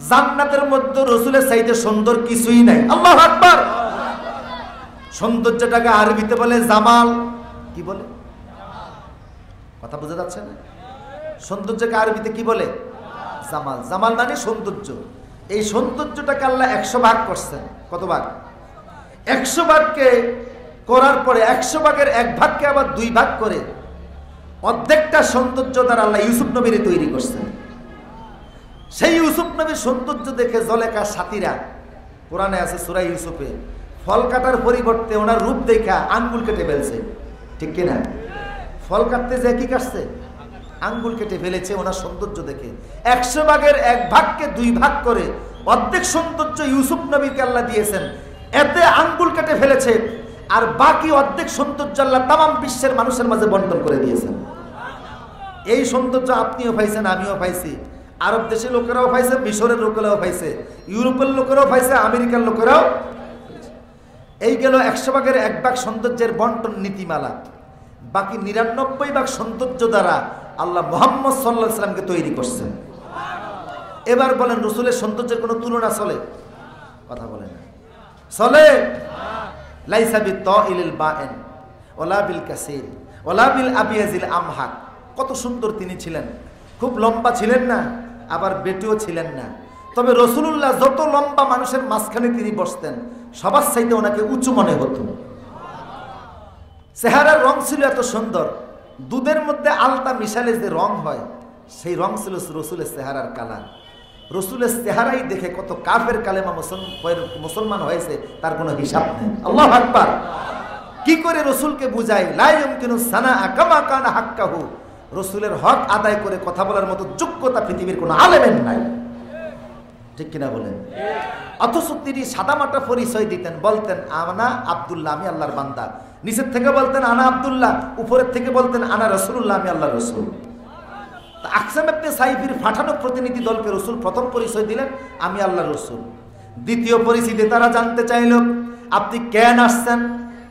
জান্নাতের মধ্যে রাসূলের চাইতে সুন্দর কিছুই নাই। আল্লাহু আকবার। সৌন্দর্যটাকে আরবিতে বলে জামাল। কি বলে? কথা বোঝা যাচ্ছে না? সৌন্দর্যকে আরবিতে কি বলে? জামাল। জামাল মানে সৌন্দর্য। এই সৌন্দর্যটাকে আল্লাহ 100 ভাগ করছেন। কত ভাগ? 100 ভাগকে করার পরে 100 ভাগের 1 ভাগকে আবার 2 ভাগ করে অর্ধেকটা সৌন্দর্য দ্বারা আল্লাহ ইউসুফ নবীরে তৈরি করছেন। সেই ইউসুফ নবীর সৌন্দর্য দেখে জলেকা সাথীরা, কোরআনে আছে সূরা ইউসুফে, ফল কাটার পরিবর্তে ওনার রূপ দেখা আঙ্গুল কেটে ফেলছে। ঠিক কিনা? ফল কাটতে যে কি কাটছে? আঙ্গুল কেটে ফেলেছে ওনার সৌন্দর্য দেখে। 100 ভাগের 1 ভাগকে 2 ভাগ করে অর্ধেক সৌন্দর্য ইউসুফ নবীকে আল্লাহ দিয়েছেন, এতে আঙ্গুল কেটে ফেলেছে। আর বাকি অর্ধেক সৌন্দর্য আল্লাহ তামাম বিশ্বের মানুষের মাঝে বন্টন করে দিয়েছেন। এই সৌন্দর্য আপনিও পাইছেন, আমিও পাইছি, আরব দেশের লোকেরাও পাইছে, মিশরের লোকেরাও পাইছে, ইউরোপের লোকেরাও পাইছে, আমেরিকার লোকেরাও। এই গেল 100 ভাগের 1 ভাগ সৌন্দর্যের বন্টন নীতিমালা। বাকি 99 ভাগ সৌন্দর্য দ্বারা আল্লাহ মুহাম্মদ সাল্লাল্লাহু আলাইহি সাল্লামকে তৈরি করছেন। এবার বলেন রাসূলের সৌন্দর্যের কোনো তুলনা চলে? কথা বলেন না। চলে? লাইসা বিতাইলিল বাইন ওয়ালা বিল কাসির ওয়ালা বিল আবিয়াজিল আমহাক। কত সুন্দর তিনি ছিলেন। খুব লম্বা ছিলেন না, আবার বেটিও ছিলেন না। তবে রাসূলুল্লাহ যত লম্বা মানুষের মাঝখানে তিনি বসতেন, সবার চাইতে ওনাকে উঁচু মনে হতো। চেহারার রং ছিল এত সুন্দর, দুধের মধ্যে আলতা মিশালে যে রং হয়, সেই রং ছিল রাসূলের চেহারার কালার। রাসূলের চেহারাই দেখে কত কাফের কালেমা মুসলমান হয়েছে তার কোনো হিসাব নেই। আল্লাহু আকবার। কি করে রাসূলকে বুঝাই? লা ইউমকিনু সানাআ কামা কানা হাক্কাহু। রাসূলের হক আদায় করে কথা বলার মতো যোগ্যতা পৃথিবীর কোনো আলেমের নাই। ঠিক কিনা বলেন? অথচ তিনি সাদামাটা পরিচয় দিতেন, বলতেন আনা আব্দুল্লাহ, আমি আল্লাহর বান্দা। নিচের থেকে বলতেন আনা আব্দুল্লাহ, উপরের থেকে বলতেন আনা রাসূলুল্লাহ, আমি আল্লাহর রাসূল। আকসাম ইবনে সাইফির পাঠানো প্রতিনিধি দলকে রাসূল প্রথম পরিচয় দিলেন আমি আল্লাহর রাসূল। দ্বিতীয় পরিচিতি তারা জানতে চাইল আপনি কেন আসছেন,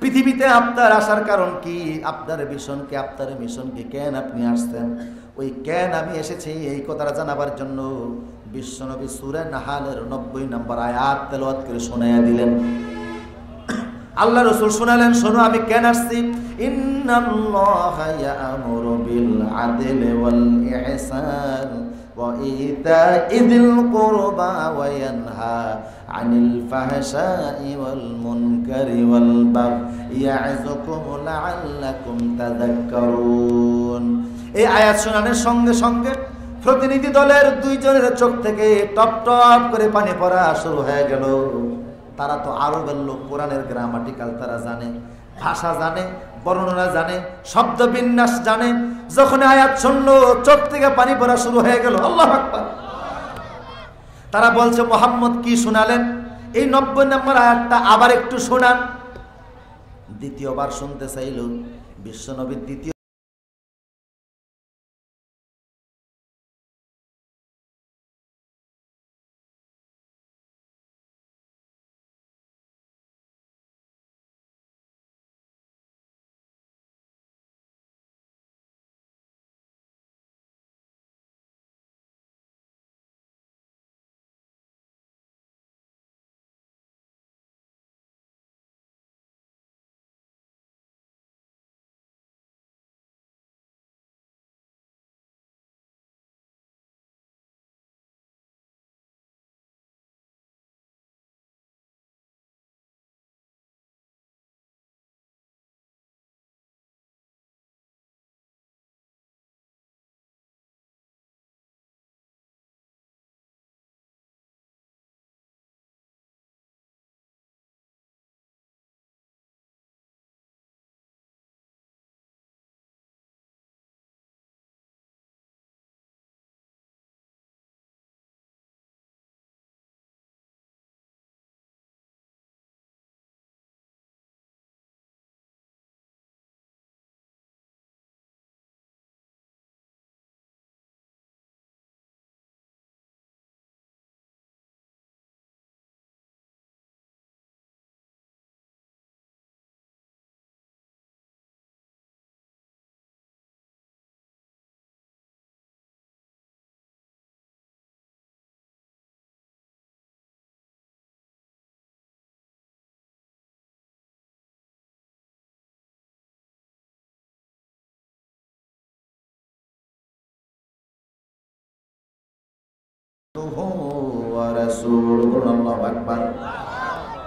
পৃথিবীতে আপনার আসার কারণ কি, আপনার মিশন কি, আপনার মিশন কি, কেন আপনি আসছেন। ওই কেন আমি এসেছি এই কথাটা জানাবার জন্য বিশ্বনবী সূরা নাহালের 90 নম্বর আয়াত তেলাওয়াত করে শোনায়া দিলেন। আল্লাহ রাসূল শোনালেন, শোনো আমি কেন আসছি। ইন্নাল্লাহা ইয়া'মুরু বিল আদলি ওয়াল ইহসান ওয়া ইতাইযিল কুরবা ওয়া ইয়ানহা আনিল ফাহশাই ওয়াল মুনকারি ওয়াল বাগই ইয়া'যুকুম লা'আল্লাকুম তাযাক্কারুন। এই আয়াত শোনানোর সঙ্গে সঙ্গে প্রতিনিধি দলের 2 জনের চোখ থেকে টপ টপ করে পানি পড়া শুরু হয়ে গেল। তারা তো আরবের লোক, কোরআনের গ্রামাটিক্যাল তারা জানে, ভাষা জানে, বর্ণনা জানে, শব্দ বিন্যাস জানে। যখন আয়াত শুনলো চোখ থেকে পানি পড়া শুরু হয়ে গেল। আল্লাহু আকবার। তারা বলছে মুহাম্মদ কি শোনালেন? এই 90 নম্বর আয়াতটা আবার একটু শোনান। দ্বিতীয়বার শুনতে চাইল বিশ্বনবীর দ্বিতীয়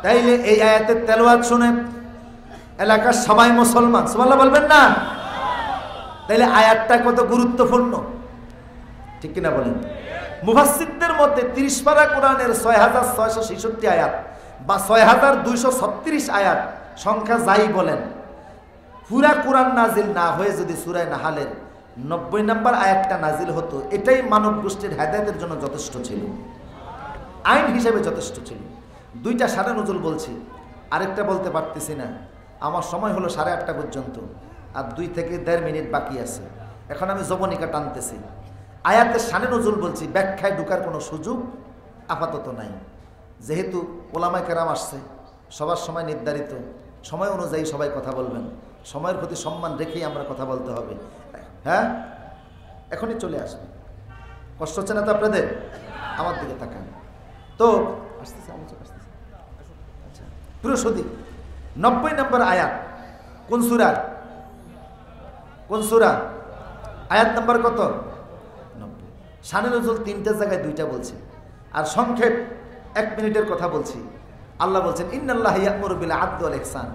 তাইলে এই আয়াতের তেলাওয়াত শুনে এলাকার সবাই মুসলমান, সুবহানাল্লাহ বলবেন না? তাইলে আয়াতটা কত গুরুত্বপূর্ণ, ঠিক কিনা বলেন? মুফাসসিরদের মতে 30 পারা কোরআনের 6666 আয়াত বা 6236 আয়াত সংখ্যা যাই বলেন, পুরা কোরআন নাজিল না হয়ে যদি সূরা নাহালের 90 নম্বর আয়াতটা নাজিল হতো, এটাই মানব গোষ্ঠীর হেদায়েতের জন্য যথেষ্ট ছিল, আইন হিসেবে যথেষ্ট ছিল। দুইটা সাড়ে নজুল বলছি, আরেকটা বলতে পারতেছি না, আমার সময় হলো 8:30 পর্যন্ত, আর 2 থেকে 1.5 মিনিট বাকি আছে। এখন আমি জবনিকা টানতেছি। আয়াতের সাড়ে নজুল বলছি, ব্যাখ্যায় ঢুকার কোনো সুযোগ আপাতত নাই। যেহেতু ওলামায়ে কেরাম আসছে, সবার সময় নির্ধারিত, সময় অনুযায়ী সবাই কথা বলবেন, সময়ের প্রতি সম্মান রেখেই আমরা কথা বলতে হবে। হ্যাঁ, এখনই চলে আসবে, কষ্ট হচ্ছে না তো আপনাদের? আমার দিকে তাকান তো। আসতেছে আচ্ছা, পুরো সদি 90 নম্বর আয়াত কোন সূরা? কোন সূরা? আয়াত নাম্বার কত? 90। শানে নজুল 3টে জায়গায় 2টা বলছি, আর সংক্ষেপ 1 মিনিটের কথা বলছি। আল্লাহ বলছেন ইন্নাল্লাহা ইয়া'মুরু বিল আদলি ওয়াল ইহসান।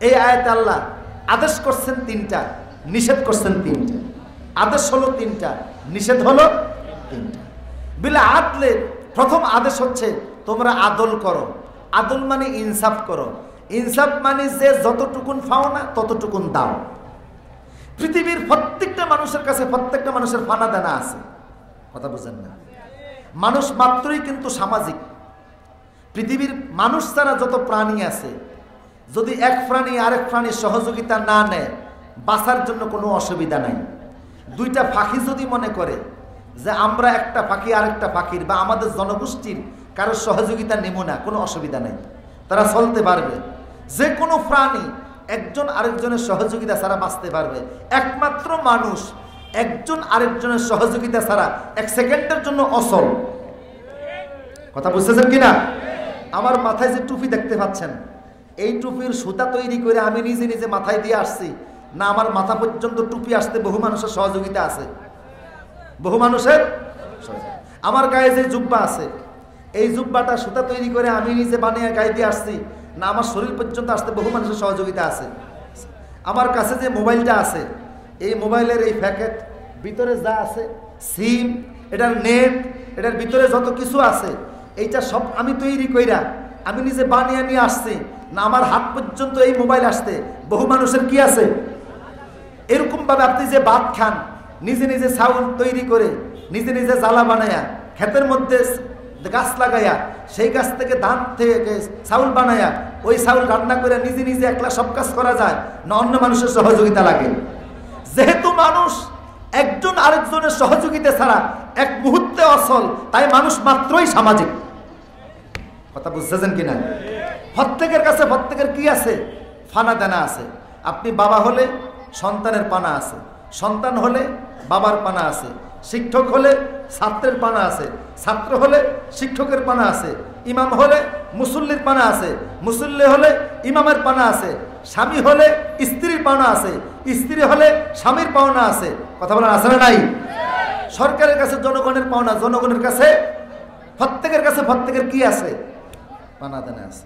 এই আয়াতে আল্লাহ আদেশ করছেন 3টা, নিষেধ করছেন 3টা। আদেশ হলো 3টা, নিষেধ হলো 3টা। বিল আদলে প্রথম আদেশ হচ্ছে তোমরা আদল করো। আদল মানে ইনসাফ করো। ইনসাফ মানে যে যতটুকুন পাও না ততটুকুন দাও। পৃথিবীর প্রত্যেকটা মানুষের কাছে প্রত্যেকটা মানুষের ফানা দানা আছে, কথা বুঝেন না? মানুষ মাত্রই কিন্তু সামাজিক। পৃথিবীর মানুষ ছাড়া যত প্রাণী আছে, যদি এক প্রাণী আরেক প্রাণীর সহযোগিতা না নেয়, বাঁচার জন্য কোনো অসুবিধা নাই। 2টা পাখি যদি মনে করে যে আমরা একটা পাখি আরেকটা পাখির বা আমাদের জনগোষ্ঠীর কারোর সহযোগিতা নেব না, কোনো অসুবিধা নেই, তারা চলতে পারবে। যে কোনো প্রাণী একজন আরেকজনের সহযোগিতা ছাড়া বাঁচতে পারবে। একমাত্র মানুষ একজন আরেকজনের সহযোগিতা ছাড়া 1 সেকেন্ডের জন্য অচল। কথা বুঝতেছেন কিনা? আমার মাথায় যে টুপি দেখতে পাচ্ছেন, এই টুপির সুতা তৈরি করে আমি নিজে নিজে মাথায় দিয়ে আসছি না, আমার মাথা পর্যন্ত টুপি আসতে বহু মানুষের সহযোগিতা আছে, বহু মানুষের। আমার গায়ে যে জুব্বা আছে, এই জুব্বাটা সুতা তৈরি করে আমি নিজে বানিয়ে গায়ে দিয়ে আসছি না, আমার শরীর পর্যন্ত আসতে বহু মানুষের সহযোগিতা আছে। আমার কাছে যে মোবাইলটা আছে, এই মোবাইলের এই প্যাকেট ভিতরে যা আছে, সিম, এটার নেট, এটার ভিতরে যত কিছু আছে, এইটা সব আমি তৈরি কইরা আমি নিজে বানিয়ে নিয়ে আসছি না, আমার হাত পর্যন্ত এই মোবাইল আসতে বহু মানুষের কি আছে। এরকম ভাবে আপনি যে ভাত খান, নিজে নিজে চাউল তৈরি করে, নিজে নিজে জ্বালা বানায়া, ক্ষেতের মধ্যে গাছ লাগাইয়া, সেই গাছ থেকে ধান থেকে চাউল বানায়া, ওই চাউল রান্না করে নিজে নিজে একলা সব কাজ করা যায় না অন্য মানুষের সহযোগিতা লাগে? যেহেতু মানুষ একজন আরেকজনের সহযোগিতা ছাড়া এক মুহূর্তে অচল, তাই মানুষ মাত্রই সামাজিক। কথা বুঝতেছেন কিনা? প্রত্যেকের কাছে প্রত্যেকের কি আছে? ফানা দানা আছে। আপনি বাবা হলে সন্তানের পানা আছে, সন্তান হলে বাবার পানা আছে, শিক্ষক হলে ছাত্রের পানা আছে, ছাত্র হলে শিক্ষকের পানা আছে, ইমাম হলে মুসল্লির পানা আছে, মুসল্লি হলে ইমামের পানা আছে, স্বামী হলে স্ত্রীর পাওনা আছে, স্ত্রী হলে স্বামীর পাওনা আছে। কথা বলার আছে না নাই? সরকারের কাছে জনগণের পাওনা, জনগণের কাছে প্রত্যেকের কি আছে? পানা দেনা আছে।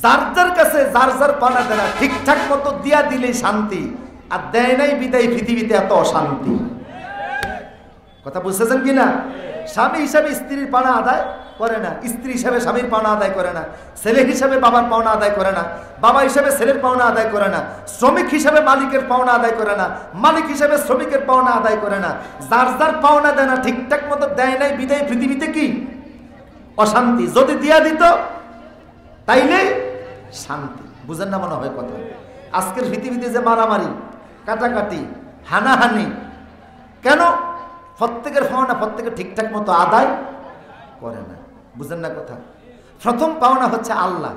যার যার কাছে যার যার পানা দেনা ঠিকঠাক মতো দিয়া দিলে শান্তি, আর দেয় নাই বিদায় পৃথিবীতে এত অশান্তি। কথা বুঝতেছেন কিনা? স্বামী হিসাবে স্ত্রীর পাওনা আদায় করে না, স্ত্রী হিসাবে স্বামীর পাওনা আদায় করে না, ছেলে হিসাবে বাবার পাওনা আদায় করে না, বাবা হিসাবে ছেলের পাওনা আদায় করে না, শ্রমিক হিসাবে মালিকের পাওনা আদায় করে না, মালিক হিসাবে শ্রমিকের পাওনা আদায় করে না। যার যার পাওনা দেয় না ঠিকঠাক মতো দেয় নাই বিদায় পৃথিবীতে কি অশান্তি। যদি দিয়া দিত তাইলে শান্তি। বুঝেন না মনে হয় কথা? আজকের পৃথিবীতে যে মারামারি, কাটাকাটি, হানাহানি, কেন? প্রত্যেকের পাওনা প্রত্যেকে ঠিকঠাক মতো আদায় করে না। বুঝেন না কথা? প্রথম পাওনা হচ্ছে আল্লাহ।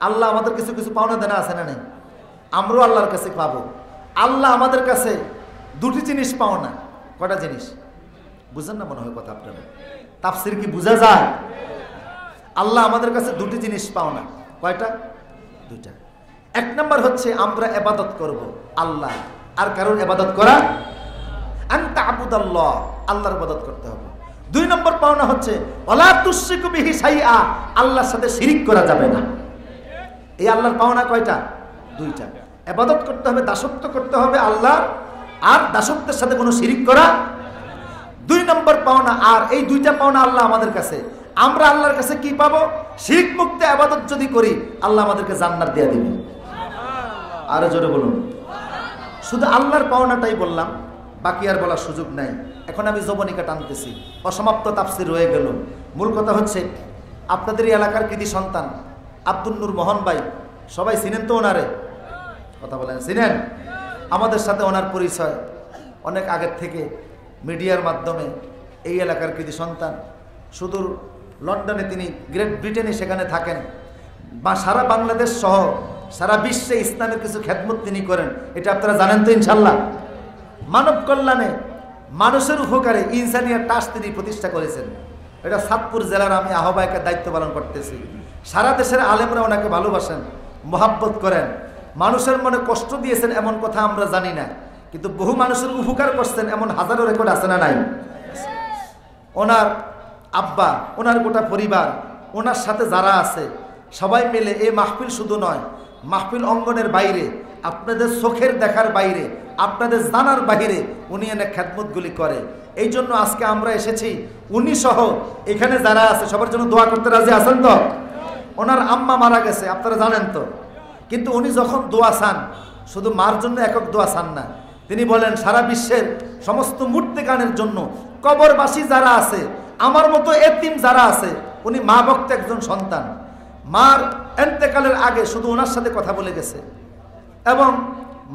আল্লাহ আমাদের কিছু কিছু পাওনা দেনা আছে না নেই? আমরাও আল্লাহর কাছে পাবো। আল্লাহ আমাদের কাছে দুটি জিনিস পাওনা। কটা জিনিস? বুঝেন না মনে হয় কথা আপনারা? তাফসীর কি বোঝা যায়? আল্লাহ আমাদের কাছে দুটি জিনিস পাওনা। কয়টা? দুইটা। এক নম্বর হচ্ছে আমরা ইবাদত করব আল্লাহ, আর কারোর ইবাদত করা, আনতা আবুদাল্লাহ, আল্লাহর ইবাদত করতে হবে। দুই নম্বর পাওনা হচ্ছে ওয়ালা তুশরিকু বিহি শাইআ, আল্লাহর সাথে শিরিক করা যাবে না। এই আল্লাহর পাওনা কয়টা? দুইটা। ইবাদত করতে হবে, দাসত্ব করতে হবে আল্লাহর, আর দাসত্বের সাথে কোনো শিরিক করা দুই নম্বর পাওনা। আর এই দুইটা পাওনা আল্লাহ আমাদের কাছে। আমরা আল্লাহর কাছে কি পাবো? শিরিক মুক্ত ইবাদত যদি করি আল্লাহ আমাদেরকে জান্নাত দিয়ে দিবেন। আরো জোরে বলুন। শুধু আল্লাহর পাওনাটাই বললাম, বাকি আর বলার সুযোগ নাই। এখন আমি জবনিকা টানতেছি, অসমাপ্ত তাফসীর রয়ে গেল। মূল কথা হচ্ছে আপনাদের এই এলাকার কৃতি সন্তান আব্দুল নূর মোহন ভাই, সবাই চিনেন তো ওনারে? কথা বলেন, চিনেন? আমাদের সাথে ওনার পরিচয় অনেক আগের থেকে মিডিয়ার মাধ্যমে। এই এলাকার কৃতি সন্তান, সুদূর লন্ডনে তিনি, গ্রেট ব্রিটেনে সেখানে থাকেন, বা সারা বাংলাদেশ সহ সারা বিশ্বে ইসলামের কিছু খেদমত তিনি করেন। এটা আপনারা জানেন তো ইনশাল্লাহ। মানব কল্যাণে, মানুষের উপকারে ইনসানিয়া ট্রাস্ট তিনি প্রতিষ্ঠা করেছেন। এটা সাতপুর জেলার আমি আহ্বায়কের দায়িত্ব পালন করতেছি। সারা দেশের আলেমরা ওনাকে ভালোবাসেন, মোহাব্বত করেন। মানুষের মনে কষ্ট দিয়েছেন এমন কথা আমরা জানি না, কিন্তু বহু মানুষের উপকার করছেন এমন হাজারো রেকর্ড আছে না নাই? ওনার আব্বা, ওনার গোটা পরিবার, ওনার সাথে যারা আছে সবাই মিলে এই মাহফিল শুধু নয়, মাহফিল অঙ্গনের বাইরে, আপনাদের চোখের দেখার বাইরে, আপনাদের জানার বাইরে উনি এনে খেদমতগুলি করে। এই জন্য আজকে আমরা এসেছি, উনি সহ এখানে যারা আছে সবার জন্য দোয়া করতে রাজি আছেন তো? ওনার আম্মা মারা গেছে আপনারা জানেন তো, কিন্তু উনি যখন দোয়া চান শুধু মার জন্য একক দোয়া চান না, তিনি বলেন সারা বিশ্বের সমস্ত মূর্তিগানের জন্য, কবরবাসী যারা আছে, আমার মতো এতিম যারা আছে। উনি মা ভক্ত একজন সন্তান, মার এন্তেকালের আগে শুধু ওনার সাথে কথা বলে গেছে এবং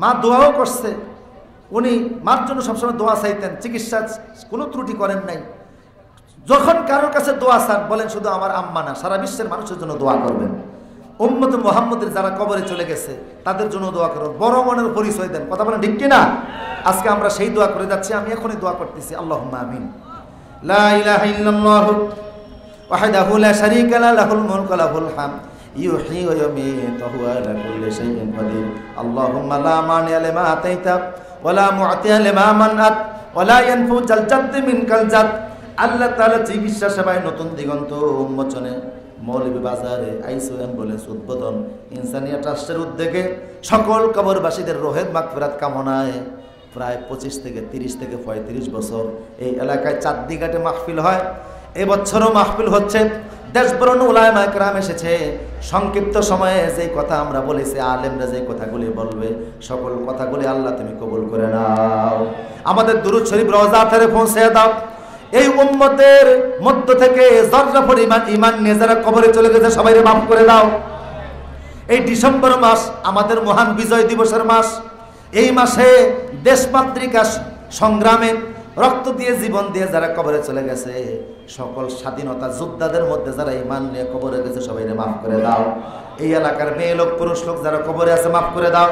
মা দোয়াও করছে। উনি মার জন্য সবসময় দোয়া চাইতেন, চিকিৎসা কোনো ত্রুটি করেন নাই। যখন কারোর কাছে দোয়া চান বলেন শুধু আমার আম্মা না, সারা বিশ্বের মানুষের জন্য দোয়া করবেন। উম্মত মুহাম্মদের যারা কবরে চলে গেছে তাদের জন্য দোয়া করুন, বড় মনের পরিচয় দেন। কথা বলেন ঠিক কিনা? আজকে আমরা সেই দোয়া করে যাচ্ছি, আমি এখনই দোয়া করতেছি। আল্লাহুম্মা আমিন। লা ইলাহা ইল্লাল্লাহু ওয়াহদাহু লা শারীকা লাহু লাহুল মুলকু ওয়া লাহুল হামদ ইউহয়ী ওয়া ইউমীতু ওয়া হুয়া আলা কুল্লি শাইইন কাদির। আল্লাহুম্মা লা মানি'a লিমা আতাইতা ওয়া লা মু'তিয়া লিমা মানআত ওয়া লা ইয়ানফু যাল জাদ্দি মিনকাল জাদ। আল্লাহ তাআলা চিকিৎসা সেবায় নতুন দিগন্ত উন্মোচনে, মৌলভী বাজারে আইসিইউ অ্যাম্বুলেন্স উদ্বোধন, ইনসানিয়া ট্রাস্টের উদ্যোগে সকল কবরবাসীদের রোহের মাগফিরাত কামনায় প্রায় 25 থেকে 30 থেকে 35 বছর এই এলাকায় চাঁদদিঘাটে মাহফিল হয়। এবছরও মাহফিল হচ্ছে। দেশবরণ উলামা একরাম এসেছে। সংক্ষিপ্ত সময়ে যে কথা আমরা বলেছি, আলেমরা যে কথাগুলি বলবে, সকল কথাগুলি আল্লাহ তুমি কবুল করে নাও। আমাদের দুরূদ শরীফ রওজা আথারে পৌঁছে দাও। এই উম্মতের মধ্য থেকে যররা পরিমাণ ঈমান নিয়ে যারা কবরে চলে গেছে সবাইকে মাফ করে দাও। এই ডিসেম্বর মাস আমাদের মহান বিজয় দিবসের মাস। এই মাসে দেশমাতৃকা সংগ্রামে রক্ত দিয়ে জীবন দিয়ে যারা কবরে চলে গেছে, সকল স্বাধীনতা যোদ্ধাদের মধ্যে যারা ঈমান নিয়ে কবরে গেছে সবাইকে মাফ করে দাও। এই এলাকার মেয়ে লোক পুরুষ লোক যারা কবরে আছে মাফ করে দাও।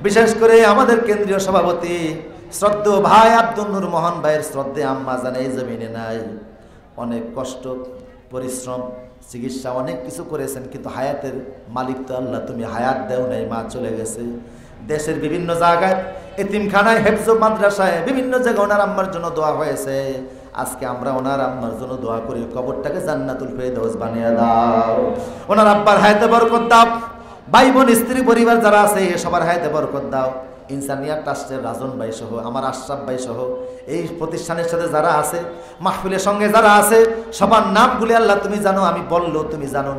বিশেষ করে আমাদের কেন্দ্রীয় সভাপতি শ্রদ্ধেয় ভাই আব্দুল নূর মোহন ভাইয়ের শ্রদ্ধে আম্মা জানে এই জমিনে নাই। অনেক কষ্ট পরিশ্রম চিকিৎসা অনেক কিছু করেছেন, কিন্তু হায়াতের মালিক তো আল্লাহ, তুমি হায়াত দেও নাই, মা চলে গেছে। দেশের বিভিন্ন জায়গায় এতিমখানায়, হেফজ মাদ্রাসায় বিভিন্ন জায়গায় ওনার আম্মার জন্য দোয়া হয়েছে। আজকে আমরা ওনার আম্মার জন্য দোয়া করি, কবরটাকে জান্নাতুল ফেরদৌস বানিয়ে দাও। ওনার আব্বার হায়াতে বরকত দাও। ভাই বোন স্ত্রী পরিবার যারা আছে সবার হায়াতে বরকত দাও। ইনসানিয়া ট্রাস্টের রাজন ভাই সহ, আমার আশরাফ ভাই সহ এই প্রতিষ্ঠানের সাথে যারা আছে, মাহফিলের সঙ্গে যারা আছে, সবার নামগুলি আল্লাহ তুমি জানো, আমি বললো তুমি জানো,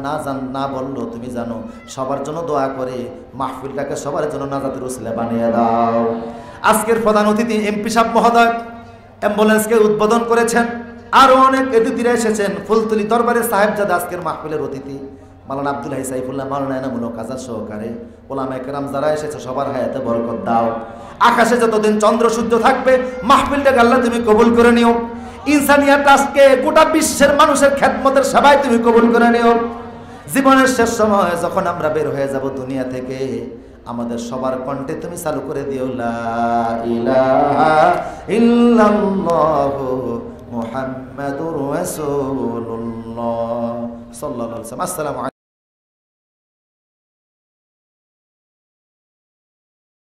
না বললো তুমি জানো। সবার জন্য দোয়া করে মাহফিলটাকে সবার জন্য নাজাতের উসিলা বানিয়ে দাও। আজকের প্রধান অতিথি এমপি সাহেব মহোদয় অ্যাম্বুলেন্সকে উদ্বোধন করেছেন। আরও অনেক অতিথিরা এসেছেন। ফুলতলি দরবারে সাহেবজাদা আজকের মাহফিলের অতিথি। মাওলানা আব্দুল হাই সাইফুল্লাহ, মাওলানা এনামুল কাজার সহকারে ওলামা একরাম যারা এসেছে সবার হায়াতে বরকত দাও। আকাশে যতদিন চন্দ্র সূর্য থাকবে মাহফিলটাকে আল্লাহ তুমি কবুল করে নিও। ইনসানিয়া ট্রাস্টকে গোটা বিশ্বের মানুষের খেদমতের সেবায় তুমি কবুল করে নিও। জীবনের শেষ সময় যখন আমরা বের হয়ে যাব দুনিয়া থেকে, আমাদের সবার কণ্ঠে তুমি চালু করে দিও লা ইলাহা ইল্লাল্লাহু মুহাম্মাদুর রাসূলুল্লাহ সাল্লাল্লাহু আলাইহি ওয়াসাল্লাম। আসসালামু